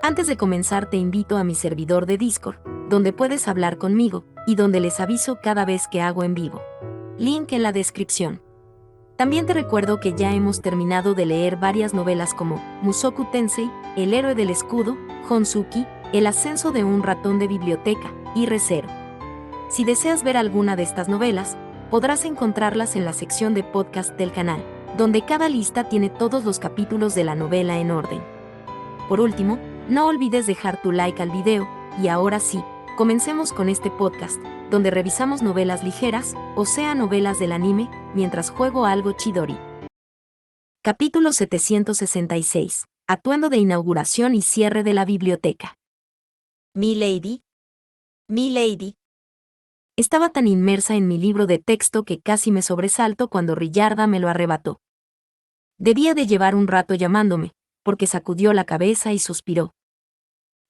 Antes de comenzar te invito a mi servidor de Discord, donde puedes hablar conmigo, y donde les aviso cada vez que hago en vivo. Link en la descripción. También te recuerdo que ya hemos terminado de leer varias novelas como Mushoku Tensei, El héroe del escudo, Honsuki, El ascenso de un ratón de biblioteca, y Re:Zero. Si deseas ver alguna de estas novelas, podrás encontrarlas en la sección de podcast del canal, donde cada lista tiene todos los capítulos de la novela en orden. Por último, no olvides dejar tu like al video, y ahora sí, comencemos con este podcast, donde revisamos novelas ligeras, o sea novelas del anime, mientras juego algo chidori. Capítulo 766. Atuendo de inauguración y cierre de la biblioteca. Mi lady. Estaba tan inmersa en mi libro de texto que casi me sobresalto cuando Riyarda me lo arrebató. Debía de llevar un rato llamándome, porque sacudió la cabeza y suspiró.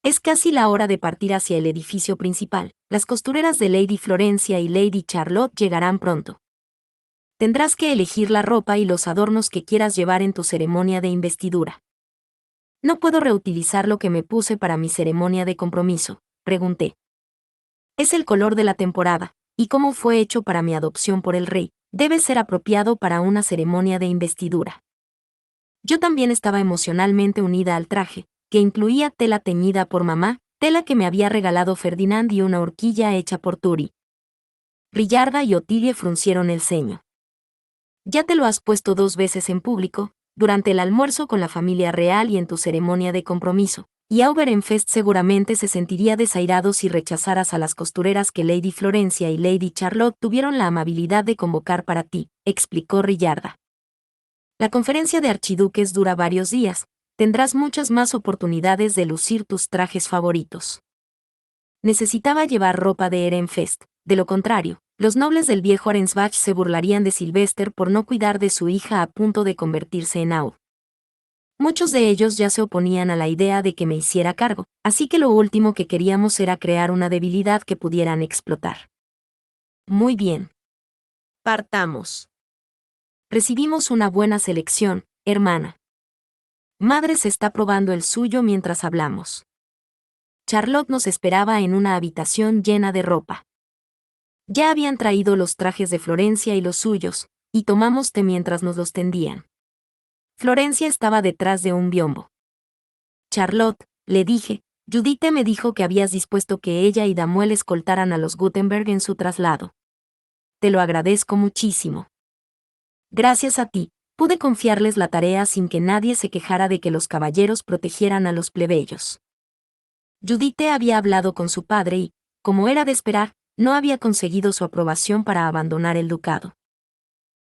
Es casi la hora de partir hacia el edificio principal. Las costureras de Lady Florencia y Lady Charlotte llegarán pronto. Tendrás que elegir la ropa y los adornos que quieras llevar en tu ceremonia de investidura. ¿No puedo reutilizar lo que me puse para mi ceremonia de compromiso?, pregunté. Es el color de la temporada, y como fue hecho para mi adopción por el rey, debe ser apropiado para una ceremonia de investidura. Yo también estaba emocionalmente unida al traje, que incluía tela teñida por mamá, tela que me había regalado Ferdinand y una horquilla hecha por Turi. Riyarda y Otilie fruncieron el ceño. Ya te lo has puesto 2 veces en público, durante el almuerzo con la familia real y en tu ceremonia de compromiso, y Auberenfest seguramente se sentiría desairado si rechazaras a las costureras que Lady Florencia y Lady Charlotte tuvieron la amabilidad de convocar para ti, explicó Riyarda. La conferencia de archiduques dura varios días. Tendrás muchas más oportunidades de lucir tus trajes favoritos. Necesitaba llevar ropa de Ehrenfest, de lo contrario, los nobles del viejo Arensbach se burlarían de Sylvester por no cuidar de su hija a punto de convertirse en Aud. Muchos de ellos ya se oponían a la idea de que me hiciera cargo, así que lo último que queríamos era crear una debilidad que pudieran explotar. Muy bien. Partamos. Recibimos una buena selección, hermana. Madre se está probando el suyo mientras hablamos. Charlotte nos esperaba en una habitación llena de ropa. Ya habían traído los trajes de Florencia y los suyos, y tomamos té mientras nos los tendían. Florencia estaba detrás de un biombo. Charlotte, le dije, Judith me dijo que habías dispuesto que ella y Damuel escoltaran a los Gutenberg en su traslado. Te lo agradezco muchísimo. Gracias a ti, pude confiarles la tarea sin que nadie se quejara de que los caballeros protegieran a los plebeyos. Judith había hablado con su padre y, como era de esperar, no había conseguido su aprobación para abandonar el ducado.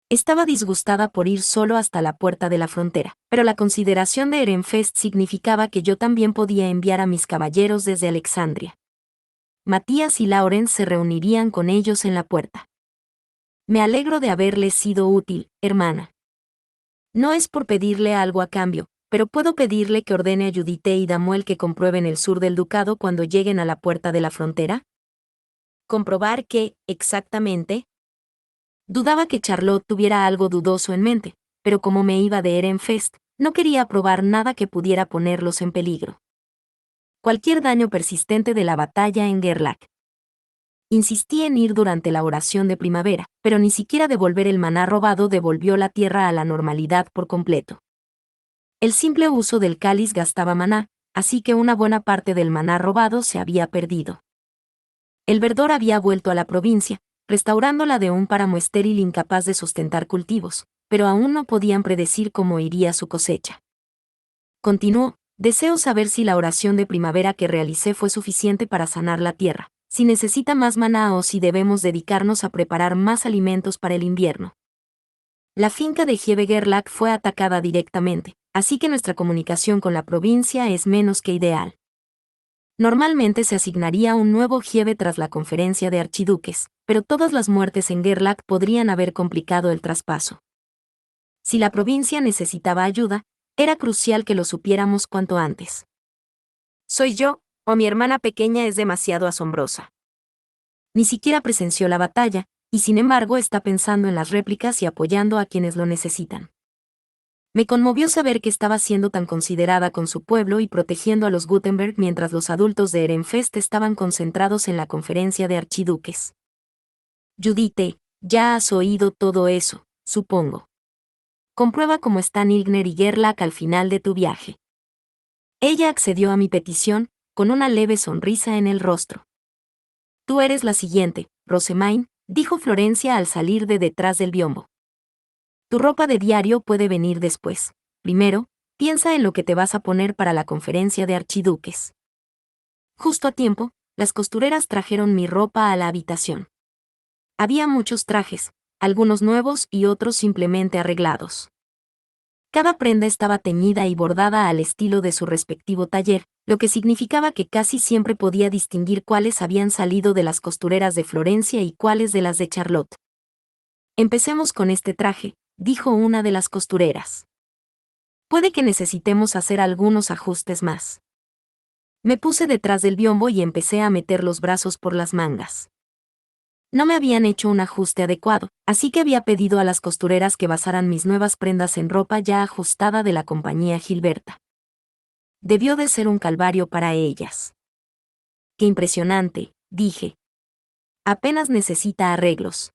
Estaba disgustada por ir solo hasta la puerta de la frontera, pero la consideración de Ehrenfest significaba que yo también podía enviar a mis caballeros desde Alexandria. Matías y Lauren se reunirían con ellos en la puerta. Me alegro de haberles sido útil, hermana. No es por pedirle algo a cambio, pero puedo pedirle que ordene a Judith y Damuel que comprueben el sur del ducado cuando lleguen a la puerta de la frontera. ¿Comprobar qué, exactamente? Dudaba que Charlotte tuviera algo dudoso en mente, pero como me iba de Ehrenfest, no quería probar nada que pudiera ponerlos en peligro. Cualquier daño persistente de la batalla en Gerlach. Insistí en ir durante la oración de primavera, pero ni siquiera devolver el maná robado devolvió la tierra a la normalidad por completo. El simple uso del cáliz gastaba maná, así que una buena parte del maná robado se había perdido. El verdor había vuelto a la provincia, restaurándola de un páramo estéril incapaz de sustentar cultivos, pero aún no podían predecir cómo iría su cosecha. Continuó, deseo saber si la oración de primavera que realicé fue suficiente para sanar la tierra, si necesita más maná o si debemos dedicarnos a preparar más alimentos para el invierno. La finca de Gerlach fue atacada directamente, así que nuestra comunicación con la provincia es menos que ideal. Normalmente se asignaría un nuevo Giebe tras la conferencia de archiduques, pero todas las muertes en Gerlach podrían haber complicado el traspaso. Si la provincia necesitaba ayuda, era crucial que lo supiéramos cuanto antes. ¿Soy yo, o mi hermana pequeña es demasiado asombrosa? Ni siquiera presenció la batalla, y sin embargo está pensando en las réplicas y apoyando a quienes lo necesitan. Me conmovió saber que estaba siendo tan considerada con su pueblo y protegiendo a los Gutenberg mientras los adultos de Ehrenfest estaban concentrados en la conferencia de archiduques. Judith, ya has oído todo eso, supongo. Comprueba cómo están Ilgner y Gerlach al final de tu viaje. Ella accedió a mi petición, con una leve sonrisa en el rostro. Tú eres la siguiente, Rosemain, dijo Florencia al salir de detrás del biombo. Tu ropa de diario puede venir después. Primero, piensa en lo que te vas a poner para la conferencia de archiduques. Justo a tiempo, las costureras trajeron mi ropa a la habitación. Había muchos trajes, algunos nuevos y otros simplemente arreglados. Cada prenda estaba teñida y bordada al estilo de su respectivo taller, lo que significaba que casi siempre podía distinguir cuáles habían salido de las costureras de Florencia y cuáles de las de Charlotte. Empecemos con este traje, dijo una de las costureras. Puede que necesitemos hacer algunos ajustes más. Me puse detrás del biombo y empecé a meter los brazos por las mangas. No me habían hecho un ajuste adecuado, así que había pedido a las costureras que basaran mis nuevas prendas en ropa ya ajustada de la compañía Gilberta. Debió de ser un calvario para ellas. ¡Qué impresionante!, dije. Apenas necesita arreglos.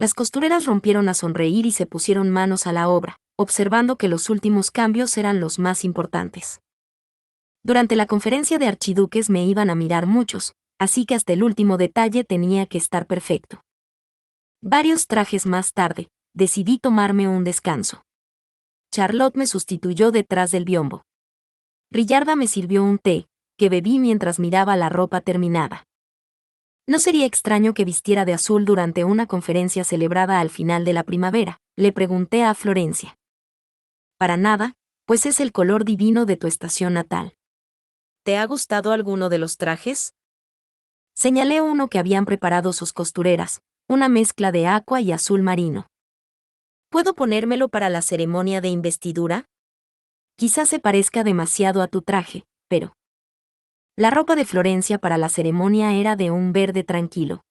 Las costureras rompieron a sonreír y se pusieron manos a la obra, observando que los últimos cambios eran los más importantes. Durante la conferencia de archiduques me iban a mirar muchos, así que hasta el último detalle tenía que estar perfecto. Varios trajes más tarde, decidí tomarme un descanso. Charlotte me sustituyó detrás del biombo. Rillarda me sirvió un té, que bebí mientras miraba la ropa terminada. ¿No sería extraño que vistiera de azul durante una conferencia celebrada al final de la primavera?, le pregunté a Florencia. Para nada, pues es el color divino de tu estación natal. ¿Te ha gustado alguno de los trajes? Señalé uno que habían preparado sus costureras, una mezcla de aqua y azul marino. ¿Puedo ponérmelo para la ceremonia de investidura? Quizás se parezca demasiado a tu traje, pero... La ropa de Florencia para la ceremonia era de un verde tranquilo.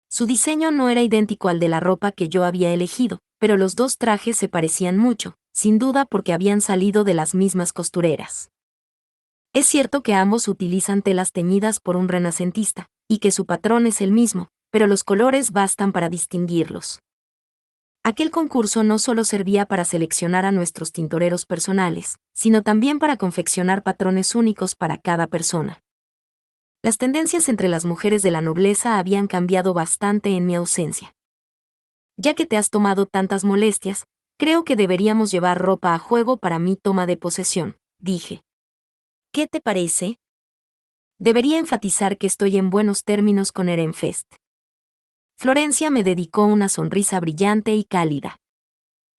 Su diseño no era idéntico al de la ropa que yo había elegido, pero los dos trajes se parecían mucho, sin duda porque habían salido de las mismas costureras. Es cierto que ambos utilizan telas teñidas por un renacentista, y que su patrón es el mismo, pero los colores bastan para distinguirlos. Aquel concurso no solo servía para seleccionar a nuestros tintoreros personales, sino también para confeccionar patrones únicos para cada persona. Las tendencias entre las mujeres de la nobleza habían cambiado bastante en mi ausencia. Ya que te has tomado tantas molestias, creo que deberíamos llevar ropa a juego para mi toma de posesión, dije. ¿Qué te parece? Debería enfatizar que estoy en buenos términos con Ehrenfest. Florencia me dedicó una sonrisa brillante y cálida.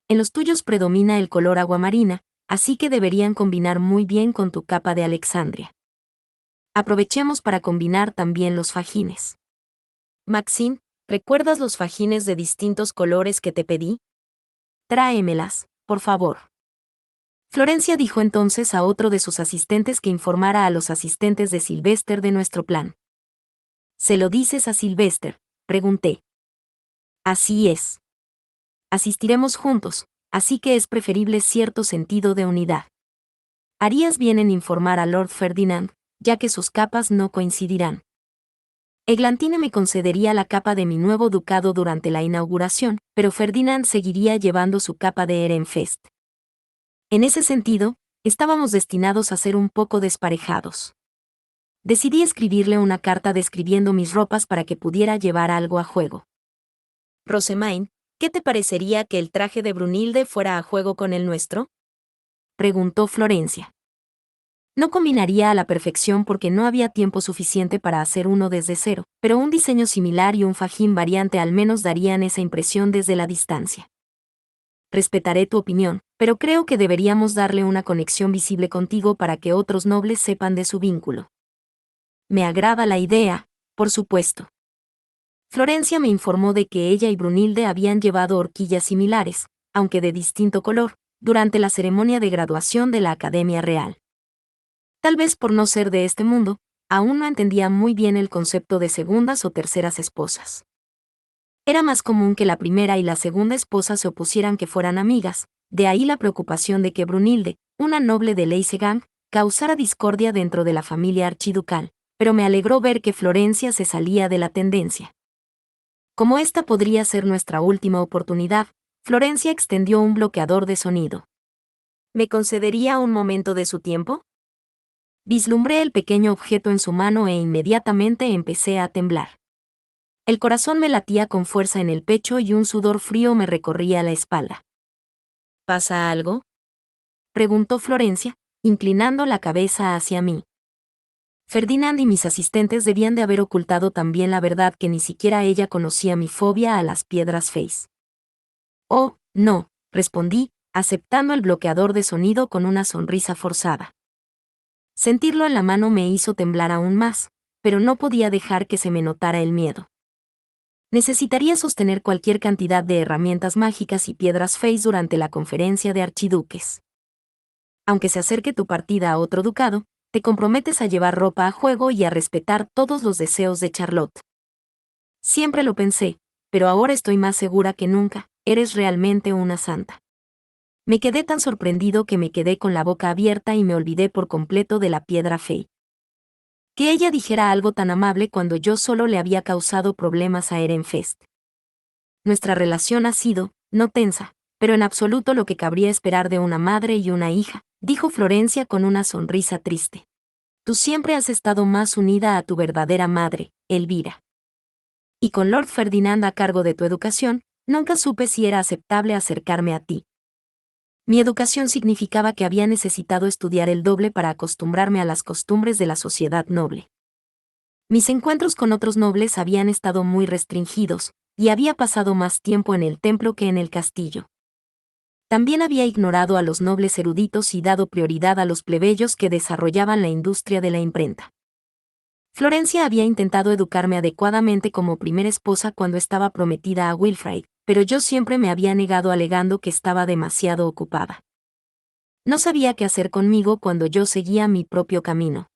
En los tuyos predomina el color aguamarina, así que deberían combinar muy bien con tu capa de Alexandria. Aprovechemos para combinar también los fajines. Maxine, ¿recuerdas los fajines de distintos colores que te pedí? Tráemelas, por favor. Florencia dijo entonces a otro de sus asistentes que informara a los asistentes de Sylvester de nuestro plan. ¿Se lo dices a Sylvester?, pregunté. Así es. Asistiremos juntos, así que es preferible cierto sentido de unidad. Harías bien en informar a Lord Ferdinand, ya que sus capas no coincidirán. Eglantine me concedería la capa de mi nuevo ducado durante la inauguración, pero Ferdinand seguiría llevando su capa de Ehrenfest. En ese sentido, estábamos destinados a ser un poco desparejados. Decidí escribirle una carta describiendo mis ropas para que pudiera llevar algo a juego. Rosemain, ¿qué te parecería que el traje de Brunilde fuera a juego con el nuestro?, preguntó Florencia. No combinaría a la perfección porque no había tiempo suficiente para hacer uno desde cero, pero un diseño similar y un fajín variante al menos darían esa impresión desde la distancia. Respetaré tu opinión, pero creo que deberíamos darle una conexión visible contigo para que otros nobles sepan de su vínculo. Me agrada la idea, por supuesto. Florencia me informó de que ella y Brunilde habían llevado horquillas similares, aunque de distinto color, durante la ceremonia de graduación de la Academia Real. Tal vez por no ser de este mundo, aún no entendía muy bien el concepto de segundas o terceras esposas. Era más común que la primera y la segunda esposa se opusieran que fueran amigas, de ahí la preocupación de que Brunilde, una noble de Leisegang, causara discordia dentro de la familia archiducal, pero me alegró ver que Florencia se salía de la tendencia. Como esta podría ser nuestra última oportunidad, Florencia extendió un bloqueador de sonido. ¿Me concedería un momento de su tiempo? Vislumbré el pequeño objeto en su mano e inmediatamente empecé a temblar. El corazón me latía con fuerza en el pecho y un sudor frío me recorría la espalda. ¿Pasa algo?, preguntó Florencia, inclinando la cabeza hacia mí. Ferdinand y mis asistentes debían de haber ocultado también la verdad que ni siquiera ella conocía mi fobia a las piedras Face. Oh, no, respondí, aceptando el bloqueador de sonido con una sonrisa forzada. Sentirlo en la mano me hizo temblar aún más, pero no podía dejar que se me notara el miedo. Necesitaría sostener cualquier cantidad de herramientas mágicas y piedras Face durante la conferencia de archiduques. Aunque se acerque tu partida a otro ducado, te comprometes a llevar ropa a juego y a respetar todos los deseos de Charlotte. Siempre lo pensé, pero ahora estoy más segura que nunca, eres realmente una santa. Me quedé tan sorprendido que me quedé con la boca abierta y me olvidé por completo de la piedra Fey. Que ella dijera algo tan amable cuando yo solo le había causado problemas a Ehrenfest. Nuestra relación ha sido, no tensa, pero en absoluto lo que cabría esperar de una madre y una hija, dijo Florencia con una sonrisa triste. Tú siempre has estado más unida a tu verdadera madre, Elvira. Y con Lord Ferdinand a cargo de tu educación, nunca supe si era aceptable acercarme a ti. Mi educación significaba que había necesitado estudiar el doble para acostumbrarme a las costumbres de la sociedad noble. Mis encuentros con otros nobles habían estado muy restringidos, y había pasado más tiempo en el templo que en el castillo. También había ignorado a los nobles eruditos y dado prioridad a los plebeyos que desarrollaban la industria de la imprenta. Florencia había intentado educarme adecuadamente como primera esposa cuando estaba prometida a Wilfrid, pero yo siempre me había negado alegando que estaba demasiado ocupada. No sabía qué hacer conmigo cuando yo seguía mi propio camino.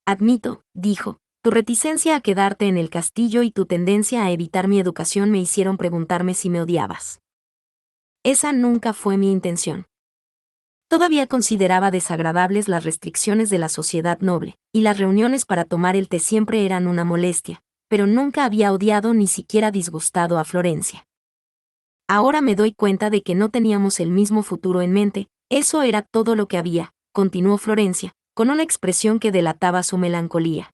Admito, dijo, tu reticencia a quedarte en el castillo y tu tendencia a evitar mi educación me hicieron preguntarme si me odiabas. Esa nunca fue mi intención. Todavía consideraba desagradables las restricciones de la sociedad noble, y las reuniones para tomar el té siempre eran una molestia, pero nunca había odiado ni siquiera disgustado a Florencia. Ahora me doy cuenta de que no teníamos el mismo futuro en mente, eso era todo lo que había, continuó Florencia, con una expresión que delataba su melancolía.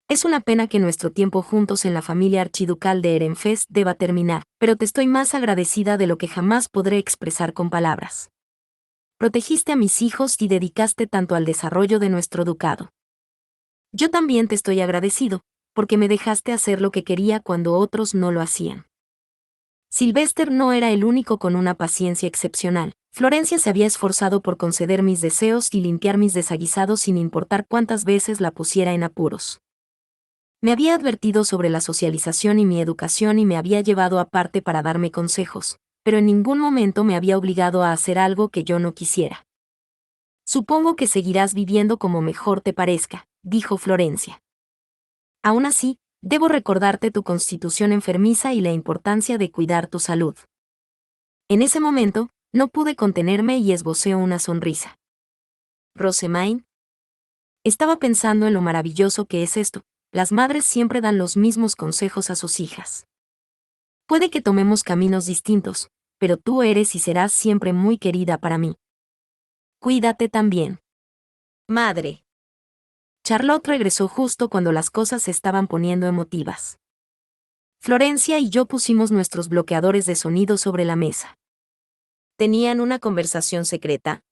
Es una pena que nuestro tiempo juntos en la familia archiducal de Ehrenfest deba terminar, pero te estoy más agradecida de lo que jamás podré expresar con palabras. Protegiste a mis hijos y dedicaste tanto al desarrollo de nuestro ducado. Yo también te estoy agradecido, porque me dejaste hacer lo que quería cuando otros no lo hacían. Sylvester no era el único con una paciencia excepcional. Florencia se había esforzado por conceder mis deseos y limpiar mis desaguisados sin importar cuántas veces la pusiera en apuros. Me había advertido sobre la socialización y mi educación y me había llevado aparte para darme consejos, pero en ningún momento me había obligado a hacer algo que yo no quisiera. Supongo que seguirás viviendo como mejor te parezca, dijo Florencia. Aún así, debo recordarte tu constitución enfermiza y la importancia de cuidar tu salud. En ese momento, no pude contenerme y esbocé una sonrisa. Rosemaine. Estaba pensando en lo maravilloso que es esto, las madres siempre dan los mismos consejos a sus hijas. Puede que tomemos caminos distintos, pero tú eres y serás siempre muy querida para mí. Cuídate también. Madre. Charlotte regresó justo cuando las cosas se estaban poniendo emotivas. Florencia y yo pusimos nuestros bloqueadores de sonido sobre la mesa. ¿Tenían una conversación secreta?,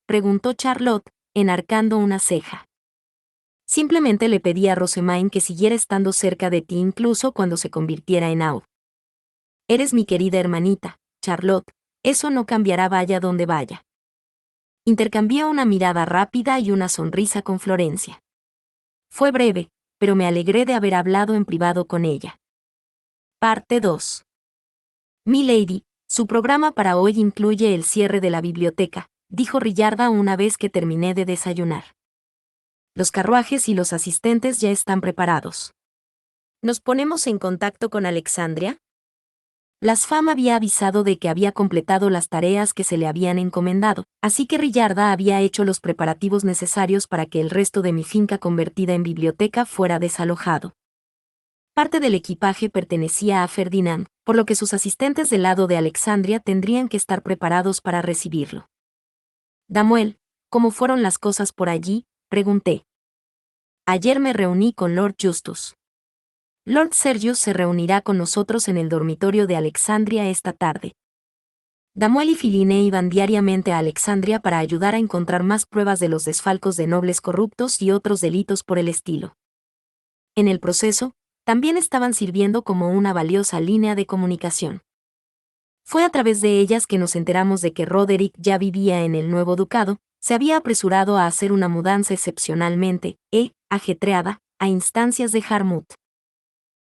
preguntó Charlotte, enarcando una ceja. Simplemente le pedí a Rosemaine que siguiera estando cerca de ti incluso cuando se convirtiera en Aude. Eres mi querida hermanita, Charlotte, eso no cambiará vaya donde vaya. Intercambié una mirada rápida y una sonrisa con Florencia. Fue breve, pero me alegré de haber hablado en privado con ella. Parte 2. Milady, su programa para hoy incluye el cierre de la biblioteca, dijo Rillarda una vez que terminé de desayunar. Los carruajes y los asistentes ya están preparados. ¿Nos ponemos en contacto con Alexandria? Las Fam había avisado de que había completado las tareas que se le habían encomendado, así que Rillarda había hecho los preparativos necesarios para que el resto de mi finca convertida en biblioteca fuera desalojado. Parte del equipaje pertenecía a Ferdinand, por lo que sus asistentes del lado de Alexandria tendrían que estar preparados para recibirlo. Damuel, ¿cómo fueron las cosas por allí?, pregunté. Ayer me reuní con Lord Justus. Lord Sergius se reunirá con nosotros en el dormitorio de Alexandria esta tarde. Damuel y Filine iban diariamente a Alexandria para ayudar a encontrar más pruebas de los desfalcos de nobles corruptos y otros delitos por el estilo. En el proceso, también estaban sirviendo como una valiosa línea de comunicación. Fue a través de ellas que nos enteramos de que Roderick ya vivía en el nuevo ducado, se había apresurado a hacer una mudanza excepcionalmente, ajetreada, a instancias de Harmut.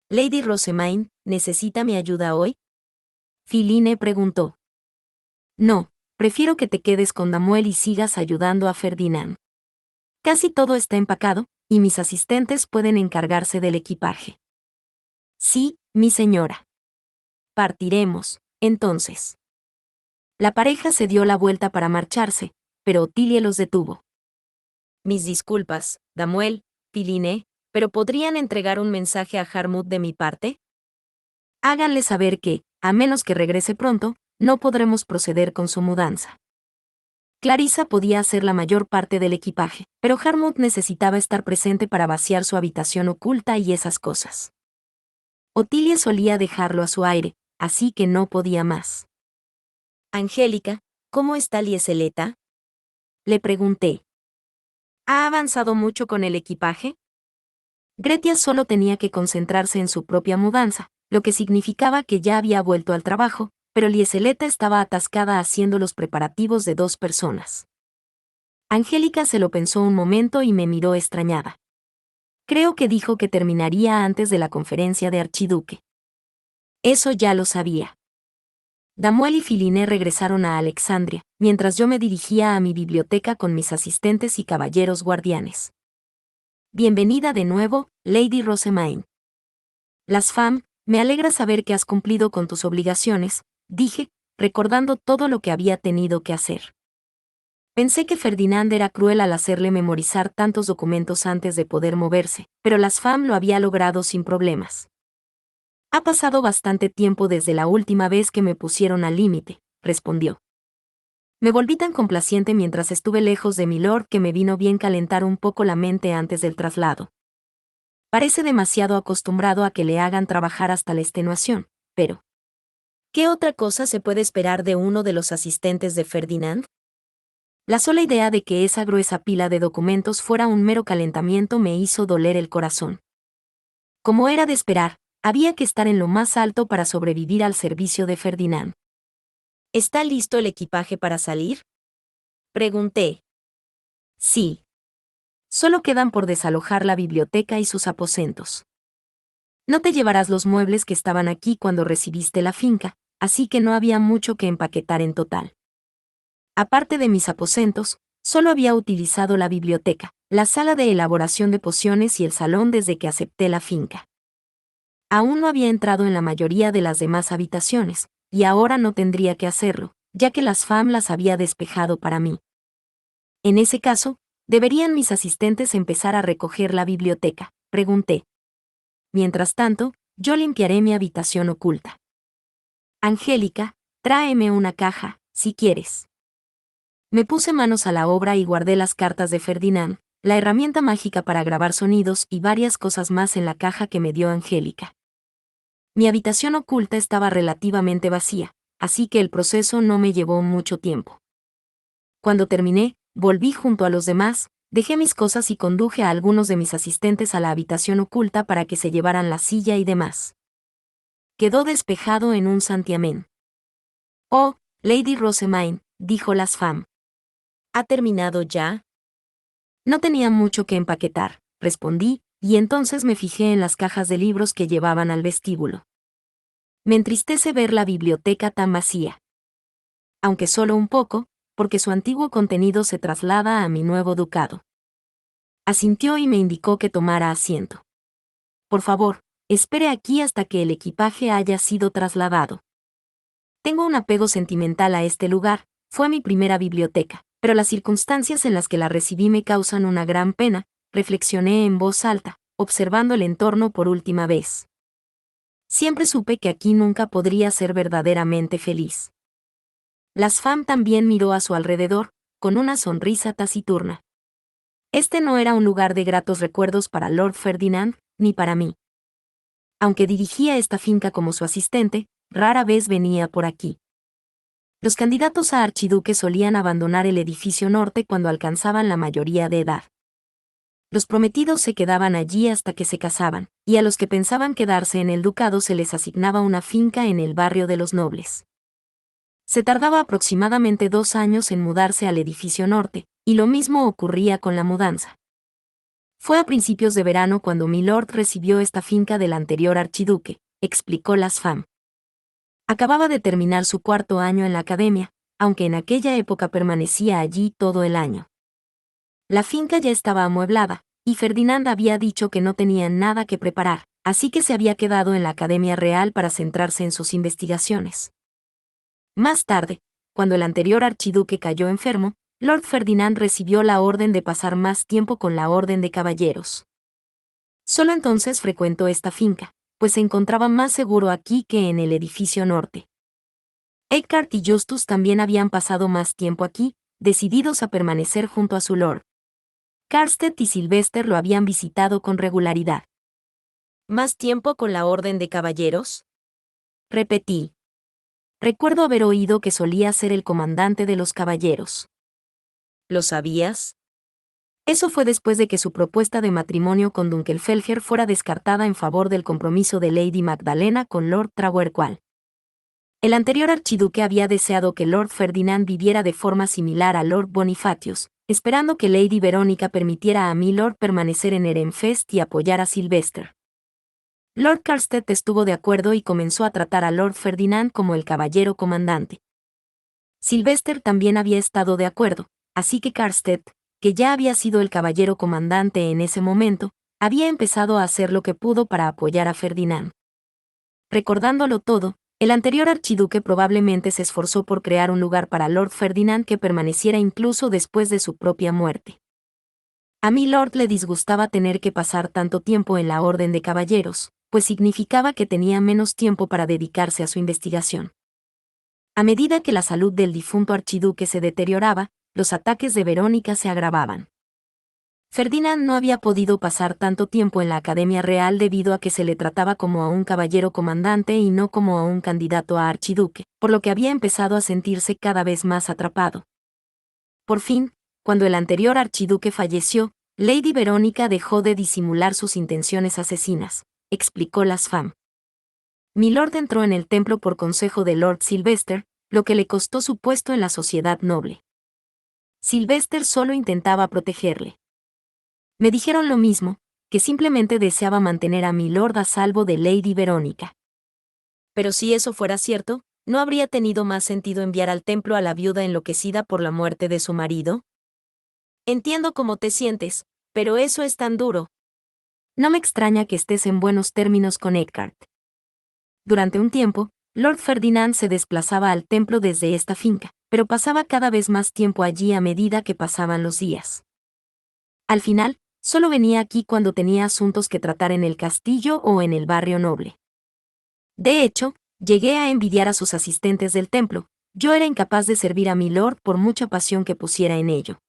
Lady Rosemaine, ¿necesita mi ayuda hoy?, Filine preguntó. No, prefiero que te quedes con Damuel y sigas ayudando a Ferdinand. Casi todo está empacado, y mis asistentes pueden encargarse del equipaje. Sí, mi señora. Partiremos, entonces. La pareja se dio la vuelta para marcharse, pero Otilie los detuvo. Mis disculpas, Damuel, Filine, pero ¿podrían entregar un mensaje a Harmut de mi parte? Háganle saber que, a menos que regrese pronto, no podremos proceder con su mudanza. Clarissa podía hacer la mayor parte del equipaje, pero Harmut necesitaba estar presente para vaciar su habitación oculta y esas cosas. Otilie solía dejarlo a su aire, así que no podía más. Angélica, ¿cómo está Lieseleta?, le pregunté. ¿Ha avanzado mucho con el equipaje? Gretia solo tenía que concentrarse en su propia mudanza, lo que significaba que ya había vuelto al trabajo, pero Lieseleta estaba atascada haciendo los preparativos de 2 personas. Angélica se lo pensó un momento y me miró extrañada. Creo que dijo que terminaría antes de la conferencia de Archiduque. Eso ya lo sabía. Damuel y Filine regresaron a Alexandria, mientras yo me dirigía a mi biblioteca con mis asistentes y caballeros guardianes. Bienvenida de nuevo, Lady Rosemaine. Las Fam, me alegra saber que has cumplido con tus obligaciones, dije, recordando todo lo que había tenido que hacer. Pensé que Ferdinand era cruel al hacerle memorizar tantos documentos antes de poder moverse, pero las Fam lo había logrado sin problemas. Ha pasado bastante tiempo desde la última vez que me pusieron al límite, respondió. Me volví tan complaciente mientras estuve lejos de mi lord que me vino bien calentar un poco la mente antes del traslado. Parece demasiado acostumbrado a que le hagan trabajar hasta la extenuación, pero ¿qué otra cosa se puede esperar de uno de los asistentes de Ferdinand? La sola idea de que esa gruesa pila de documentos fuera un mero calentamiento me hizo doler el corazón. Como era de esperar, había que estar en lo más alto para sobrevivir al servicio de Ferdinand. ¿Está listo el equipaje para salir?, pregunté. Sí. Solo quedan por desalojar la biblioteca y sus aposentos. No te llevarás los muebles que estaban aquí cuando recibiste la finca, así que no había mucho que empaquetar en total. Aparte de mis aposentos, solo había utilizado la biblioteca, la sala de elaboración de pociones y el salón desde que acepté la finca. Aún no había entrado en la mayoría de las demás habitaciones, y ahora no tendría que hacerlo, ya que las Fam las había despejado para mí. En ese caso, ¿deberían mis asistentes empezar a recoger la biblioteca?, pregunté. Mientras tanto, yo limpiaré mi habitación oculta. Angélica, tráeme una caja, si quieres. Me puse manos a la obra y guardé las cartas de Ferdinand, la herramienta mágica para grabar sonidos y varias cosas más en la caja que me dio Angélica. Mi habitación oculta estaba relativamente vacía, así que el proceso no me llevó mucho tiempo. Cuando terminé, volví junto a los demás, dejé mis cosas y conduje a algunos de mis asistentes a la habitación oculta para que se llevaran la silla y demás. Quedó despejado en un santiamén. Oh, Lady Rosemaine, dijo las Fam. ¿Ha terminado ya? No tenía mucho que empaquetar, respondí, y entonces me fijé en las cajas de libros que llevaban al vestíbulo. Me entristece ver la biblioteca tan vacía. Aunque solo un poco, porque su antiguo contenido se traslada a mi nuevo ducado. Asintió y me indicó que tomara asiento. Por favor, espere aquí hasta que el equipaje haya sido trasladado. Tengo un apego sentimental a este lugar, fue mi primera biblioteca, pero las circunstancias en las que la recibí me causan una gran pena, reflexioné en voz alta, observando el entorno por última vez. Siempre supe que aquí nunca podría ser verdaderamente feliz. Las Fam también miró a su alrededor, con una sonrisa taciturna. Este no era un lugar de gratos recuerdos para Lord Ferdinand, ni para mí. Aunque dirigía esta finca como su asistente, rara vez venía por aquí. Los candidatos a archiduque solían abandonar el edificio norte cuando alcanzaban la mayoría de edad. Los prometidos se quedaban allí hasta que se casaban, y a los que pensaban quedarse en el ducado se les asignaba una finca en el barrio de los nobles. Se tardaba aproximadamente 2 años en mudarse al edificio norte, y lo mismo ocurría con la mudanza. Fue a principios de verano cuando Milord recibió esta finca del anterior archiduque, explicó Las Fam. Acababa de terminar su 4º año en la academia, aunque en aquella época permanecía allí todo el año. La finca ya estaba amueblada, y Ferdinand había dicho que no tenía nada que preparar, así que se había quedado en la Academia Real para centrarse en sus investigaciones. Más tarde, cuando el anterior archiduque cayó enfermo, Lord Ferdinand recibió la orden de pasar más tiempo con la Orden de Caballeros. Solo entonces frecuentó esta finca, pues se encontraba más seguro aquí que en el edificio norte. Eckhart y Justus también habían pasado más tiempo aquí, decididos a permanecer junto a su lord. Karstedt y Sylvester lo habían visitado con regularidad. ¿Más tiempo con la Orden de Caballeros? Repetí. Recuerdo haber oído que solía ser el comandante de los caballeros. ¿Lo sabías? Eso fue después de que su propuesta de matrimonio con Dunkelfelger fuera descartada en favor del compromiso de Lady Magdalena con Lord Trawerqual. El anterior archiduque había deseado que Lord Ferdinand viviera de forma similar a Lord Bonifatius, esperando que Lady Verónica permitiera a Milord permanecer en Ehrenfest y apoyar a Sylvester. Lord Karstedt estuvo de acuerdo y comenzó a tratar a Lord Ferdinand como el caballero comandante. Sylvester también había estado de acuerdo, así que Karstedt, que ya había sido el caballero comandante en ese momento, había empezado a hacer lo que pudo para apoyar a Ferdinand. Recordándolo todo, el anterior archiduque probablemente se esforzó por crear un lugar para Lord Ferdinand que permaneciera incluso después de su propia muerte. A Milord le disgustaba tener que pasar tanto tiempo en la Orden de Caballeros, pues significaba que tenía menos tiempo para dedicarse a su investigación. A medida que la salud del difunto archiduque se deterioraba, los ataques de Verónica se agravaban. Ferdinand no había podido pasar tanto tiempo en la Academia Real debido a que se le trataba como a un caballero comandante y no como a un candidato a archiduque, por lo que había empezado a sentirse cada vez más atrapado. Por fin, cuando el anterior archiduque falleció, Lady Verónica dejó de disimular sus intenciones asesinas, explicó Las Fam. Milord entró en el templo por consejo de Lord Sylvester, lo que le costó su puesto en la sociedad noble. Sylvester solo intentaba protegerle. Me dijeron lo mismo, que simplemente deseaba mantener a Milord a salvo de Lady Verónica. Pero si eso fuera cierto, ¿no habría tenido más sentido enviar al templo a la viuda enloquecida por la muerte de su marido? Entiendo cómo te sientes, pero eso es tan duro. No me extraña que estés en buenos términos con Eckhart. Durante un tiempo, Lord Ferdinand se desplazaba al templo desde esta finca, pero pasaba cada vez más tiempo allí a medida que pasaban los días. Al final, solo venía aquí cuando tenía asuntos que tratar en el castillo o en el barrio noble. De hecho, llegué a envidiar a sus asistentes del templo. Yo era incapaz de servir a mi lord por mucha pasión que pusiera en ello.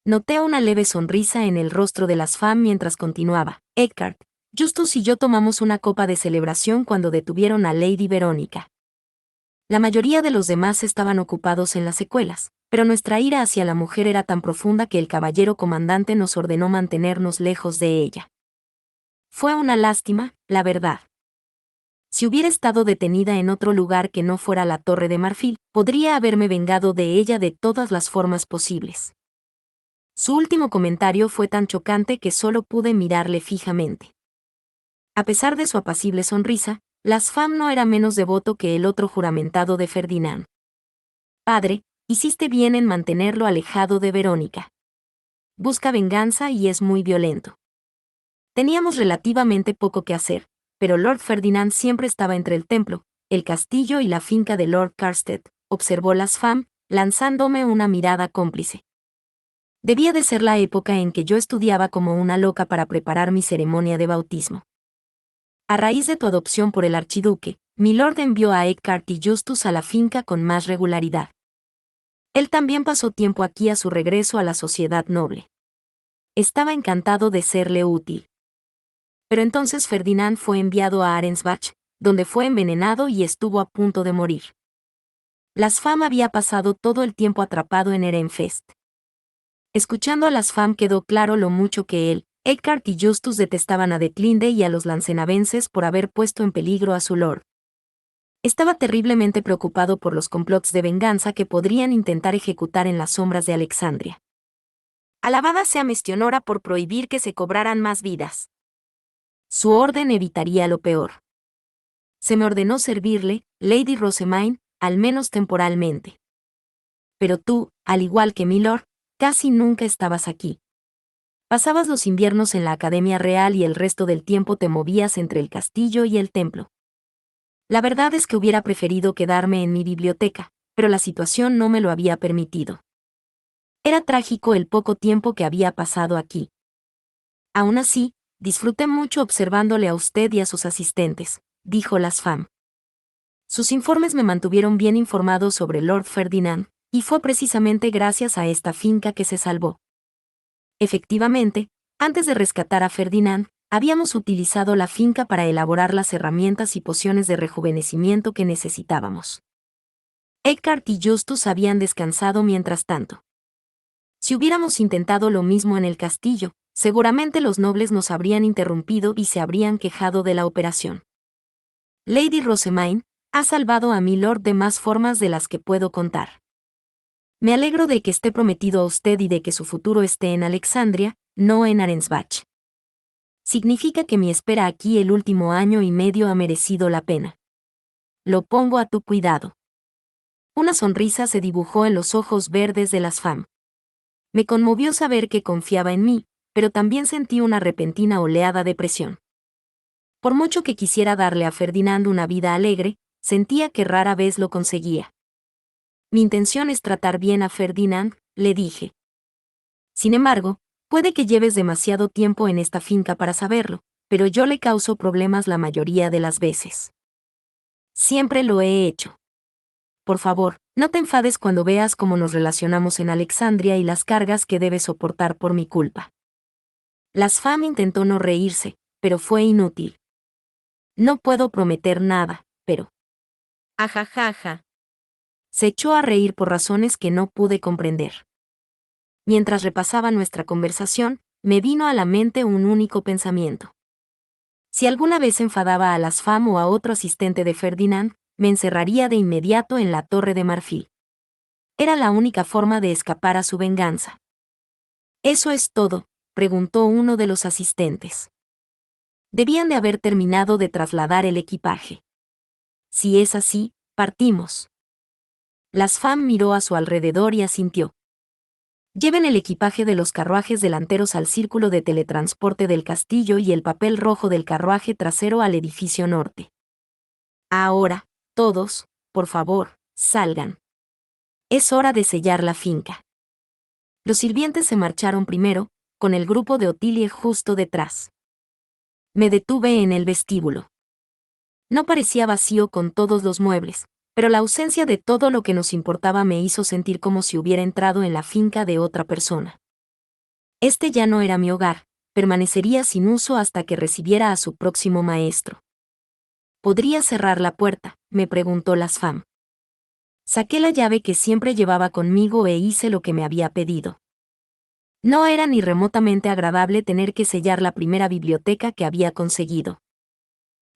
Noté una leve sonrisa en el rostro de Las Fam mientras continuaba. Eckhart, Justus y yo tomamos una copa de celebración cuando detuvieron a Lady Verónica. La mayoría de los demás estaban ocupados en las secuelas, pero nuestra ira hacia la mujer era tan profunda que el caballero comandante nos ordenó mantenernos lejos de ella. Fue una lástima, la verdad. Si hubiera estado detenida en otro lugar que no fuera la Torre de Marfil, podría haberme vengado de ella de todas las formas posibles. Su último comentario fue tan chocante que solo pude mirarle fijamente. A pesar de su apacible sonrisa, Las Fam no era menos devoto que el otro juramentado de Ferdinand. Padre, hiciste bien en mantenerlo alejado de Verónica. Busca venganza y es muy violento. Teníamos relativamente poco que hacer, pero Lord Ferdinand siempre estaba entre el templo, el castillo y la finca de Lord Carstead, observó Las Fam, lanzándome una mirada cómplice. Debía de ser la época en que yo estudiaba como una loca para preparar mi ceremonia de bautismo. A raíz de tu adopción por el archiduque, Milord envió a Eckhart y Justus a la finca con más regularidad. Él también pasó tiempo aquí a su regreso a la sociedad noble. Estaba encantado de serle útil. Pero entonces Ferdinand fue enviado a Arensbach, donde fue envenenado y estuvo a punto de morir. Las Fam había pasado todo el tiempo atrapado en Ehrenfest. Escuchando a Las Fam quedó claro lo mucho que él, Eckhart y Justus detestaban a Detlinde y a los lancenavenses por haber puesto en peligro a su lord. Estaba terriblemente preocupado por los complots de venganza que podrían intentar ejecutar en las sombras de Alexandria. Alabada sea Mestionora por prohibir que se cobraran más vidas. Su orden evitaría lo peor. Se me ordenó servirle, Lady Rosamine, al menos temporalmente. Pero tú, al igual que Milord, casi nunca estabas aquí. Pasabas los inviernos en la Academia Real y el resto del tiempo te movías entre el castillo y el templo. La verdad es que hubiera preferido quedarme en mi biblioteca, pero la situación no me lo había permitido. Era trágico el poco tiempo que había pasado aquí. Aún así, disfruté mucho observándole a usted y a sus asistentes, dijo Las Fam. Sus informes me mantuvieron bien informado sobre Lord Ferdinand, y fue precisamente gracias a esta finca que se salvó. Efectivamente, antes de rescatar a Ferdinand, habíamos utilizado la finca para elaborar las herramientas y pociones de rejuvenecimiento que necesitábamos. Eckhart y Justus habían descansado mientras tanto. Si hubiéramos intentado lo mismo en el castillo, seguramente los nobles nos habrían interrumpido y se habrían quejado de la operación. Lady Rosamine ha salvado a mi lord de más formas de las que puedo contar. Me alegro de que esté prometido a usted y de que su futuro esté en Alexandria, no en Arensbach. Significa que mi espera aquí el último año y medio ha merecido la pena. Lo pongo a tu cuidado. Una sonrisa se dibujó en los ojos verdes de Las Fam. Me conmovió saber que confiaba en mí, pero también sentí una repentina oleada de presión. Por mucho que quisiera darle a Ferdinand una vida alegre, sentía que rara vez lo conseguía. Mi intención es tratar bien a Ferdinand, le dije. Sin embargo, puede que lleves demasiado tiempo en esta finca para saberlo, pero yo le causo problemas la mayoría de las veces. Siempre lo he hecho. Por favor, no te enfades cuando veas cómo nos relacionamos en Alexandria y las cargas que debes soportar por mi culpa. Las Fam intentó no reírse, pero fue inútil. No puedo prometer nada, pero... Ajajaja. Se echó a reír por razones que no pude comprender. Mientras repasaba nuestra conversación, me vino a la mente un único pensamiento. Si alguna vez enfadaba a Las Fam o a otro asistente de Ferdinand, me encerraría de inmediato en la Torre de Marfil. Era la única forma de escapar a su venganza. ¿Eso es todo?, preguntó uno de los asistentes. Debían de haber terminado de trasladar el equipaje. Si es así, partimos. Las Fam miró a su alrededor y asintió. Lleven el equipaje de los carruajes delanteros al círculo de teletransporte del castillo y el papel rojo del carruaje trasero al edificio norte. Ahora, todos, por favor, salgan. Es hora de sellar la finca. Los sirvientes se marcharon primero, con el grupo de Otilie justo detrás. Me detuve en el vestíbulo. No parecía vacío con todos los muebles, pero la ausencia de todo lo que nos importaba me hizo sentir como si hubiera entrado en la finca de otra persona. Este ya no era mi hogar, permanecería sin uso hasta que recibiera a su próximo maestro. ¿Podría cerrar la puerta?, me preguntó Las Fam. Saqué la llave que siempre llevaba conmigo e hice lo que me había pedido. No era ni remotamente agradable tener que sellar la primera biblioteca que había conseguido.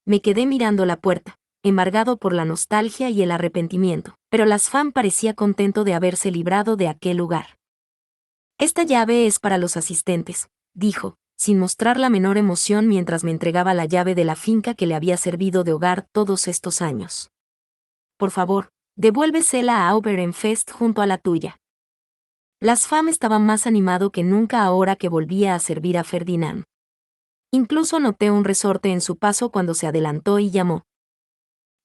Me quedé mirando la puerta, embargado por la nostalgia y el arrepentimiento, pero Las Fam parecía contento de haberse librado de aquel lugar. Esta llave es para los asistentes, dijo, sin mostrar la menor emoción mientras me entregaba la llave de la finca que le había servido de hogar todos estos años. Por favor, devuélvesela a Oberenfest junto a la tuya. Las Fam estaba más animado que nunca ahora que volvía a servir a Ferdinand. Incluso noté un resorte en su paso cuando se adelantó y llamó.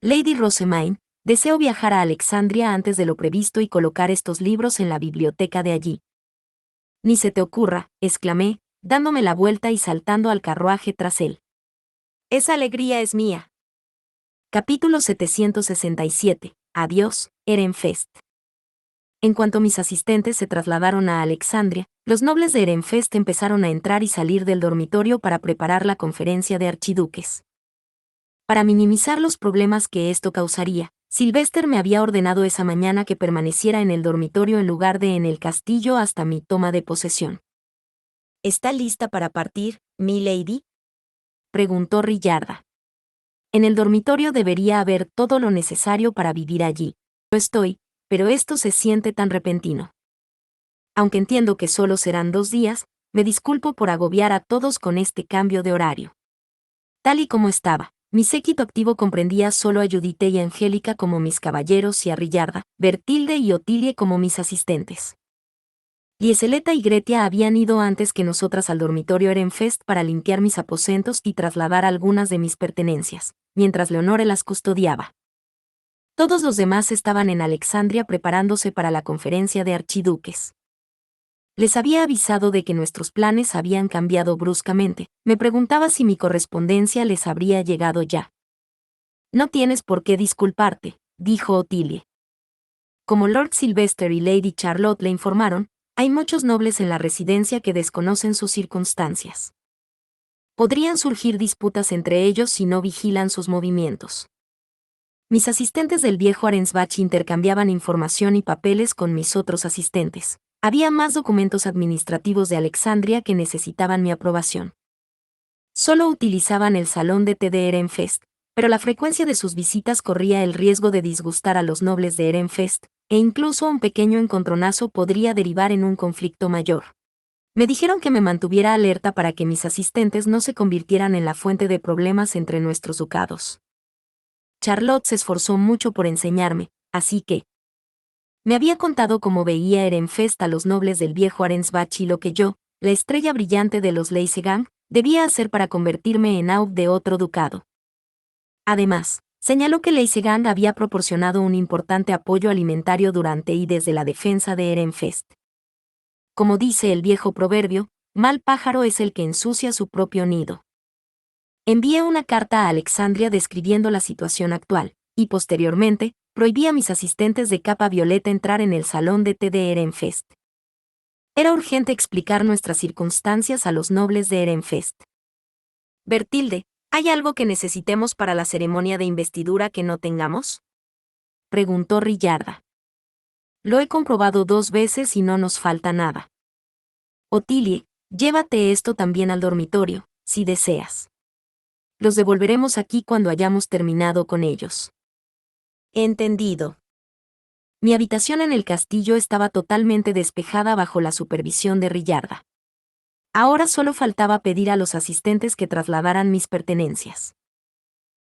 Lady Rosemaine, deseo viajar a Alexandria antes de lo previsto y colocar estos libros en la biblioteca de allí. Ni se te ocurra, exclamé, dándome la vuelta y saltando al carruaje tras él. Esa alegría es mía. Capítulo 767. Adiós, Ehrenfest. En cuanto mis asistentes se trasladaron a Alexandria, los nobles de Ehrenfest empezaron a entrar y salir del dormitorio para preparar la conferencia de archiduques. Para minimizar los problemas que esto causaría, Sylvester me había ordenado esa mañana que permaneciera en el dormitorio en lugar de en el castillo hasta mi toma de posesión. ¿Está lista para partir, mi lady?, preguntó Riyarda. En el dormitorio debería haber todo lo necesario para vivir allí. Lo estoy, pero esto se siente tan repentino. Aunque entiendo que solo serán 2 días, me disculpo por agobiar a todos con este cambio de horario. Tal y como estaba, mi séquito activo comprendía solo a Judite y Angélica como mis caballeros y a Riyarda, Bertilde y Otilie como mis asistentes. Lieseleta y Gretia habían ido antes que nosotras al dormitorio Ehrenfest para limpiar mis aposentos y trasladar algunas de mis pertenencias, mientras Leonore las custodiaba. Todos los demás estaban en Alexandria preparándose para la conferencia de archiduques. Les había avisado de que nuestros planes habían cambiado bruscamente. Me preguntaba si mi correspondencia les habría llegado ya. No tienes por qué disculparte, dijo Otilie. Como Lord Sylvester y Lady Charlotte le informaron, hay muchos nobles en la residencia que desconocen sus circunstancias. Podrían surgir disputas entre ellos si no vigilan sus movimientos. Mis asistentes del viejo Arensbach intercambiaban información y papeles con mis otros asistentes. Había más documentos administrativos de Alexandria que necesitaban mi aprobación. Solo utilizaban el salón de té de Ehrenfest, pero la frecuencia de sus visitas corría el riesgo de disgustar a los nobles de Ehrenfest, e incluso un pequeño encontronazo podría derivar en un conflicto mayor. Me dijeron que me mantuviera alerta para que mis asistentes no se convirtieran en la fuente de problemas entre nuestros ducados. Charlotte se esforzó mucho por enseñarme, así que me había contado cómo veía Ehrenfest a los nobles del viejo Arensbach y lo que yo, la estrella brillante de los Leisegang, debía hacer para convertirme en Aub de otro ducado. Además, señaló que Leisegang había proporcionado un importante apoyo alimentario durante y desde la defensa de Ehrenfest. Como dice el viejo proverbio, mal pájaro es el que ensucia su propio nido. Envié una carta a Alexandria describiendo la situación actual, y posteriormente, prohibí a mis asistentes de capa violeta entrar en el salón de té de Ehrenfest. Era urgente explicar nuestras circunstancias a los nobles de Ehrenfest. Bertilde, ¿hay algo que necesitemos para la ceremonia de investidura que no tengamos?, preguntó Riyarda. Lo he comprobado 2 veces y no nos falta nada. Otilie, llévate esto también al dormitorio, si deseas. Los devolveremos aquí cuando hayamos terminado con ellos. Entendido. Mi habitación en el castillo estaba totalmente despejada bajo la supervisión de Riyarda. Ahora solo faltaba pedir a los asistentes que trasladaran mis pertenencias.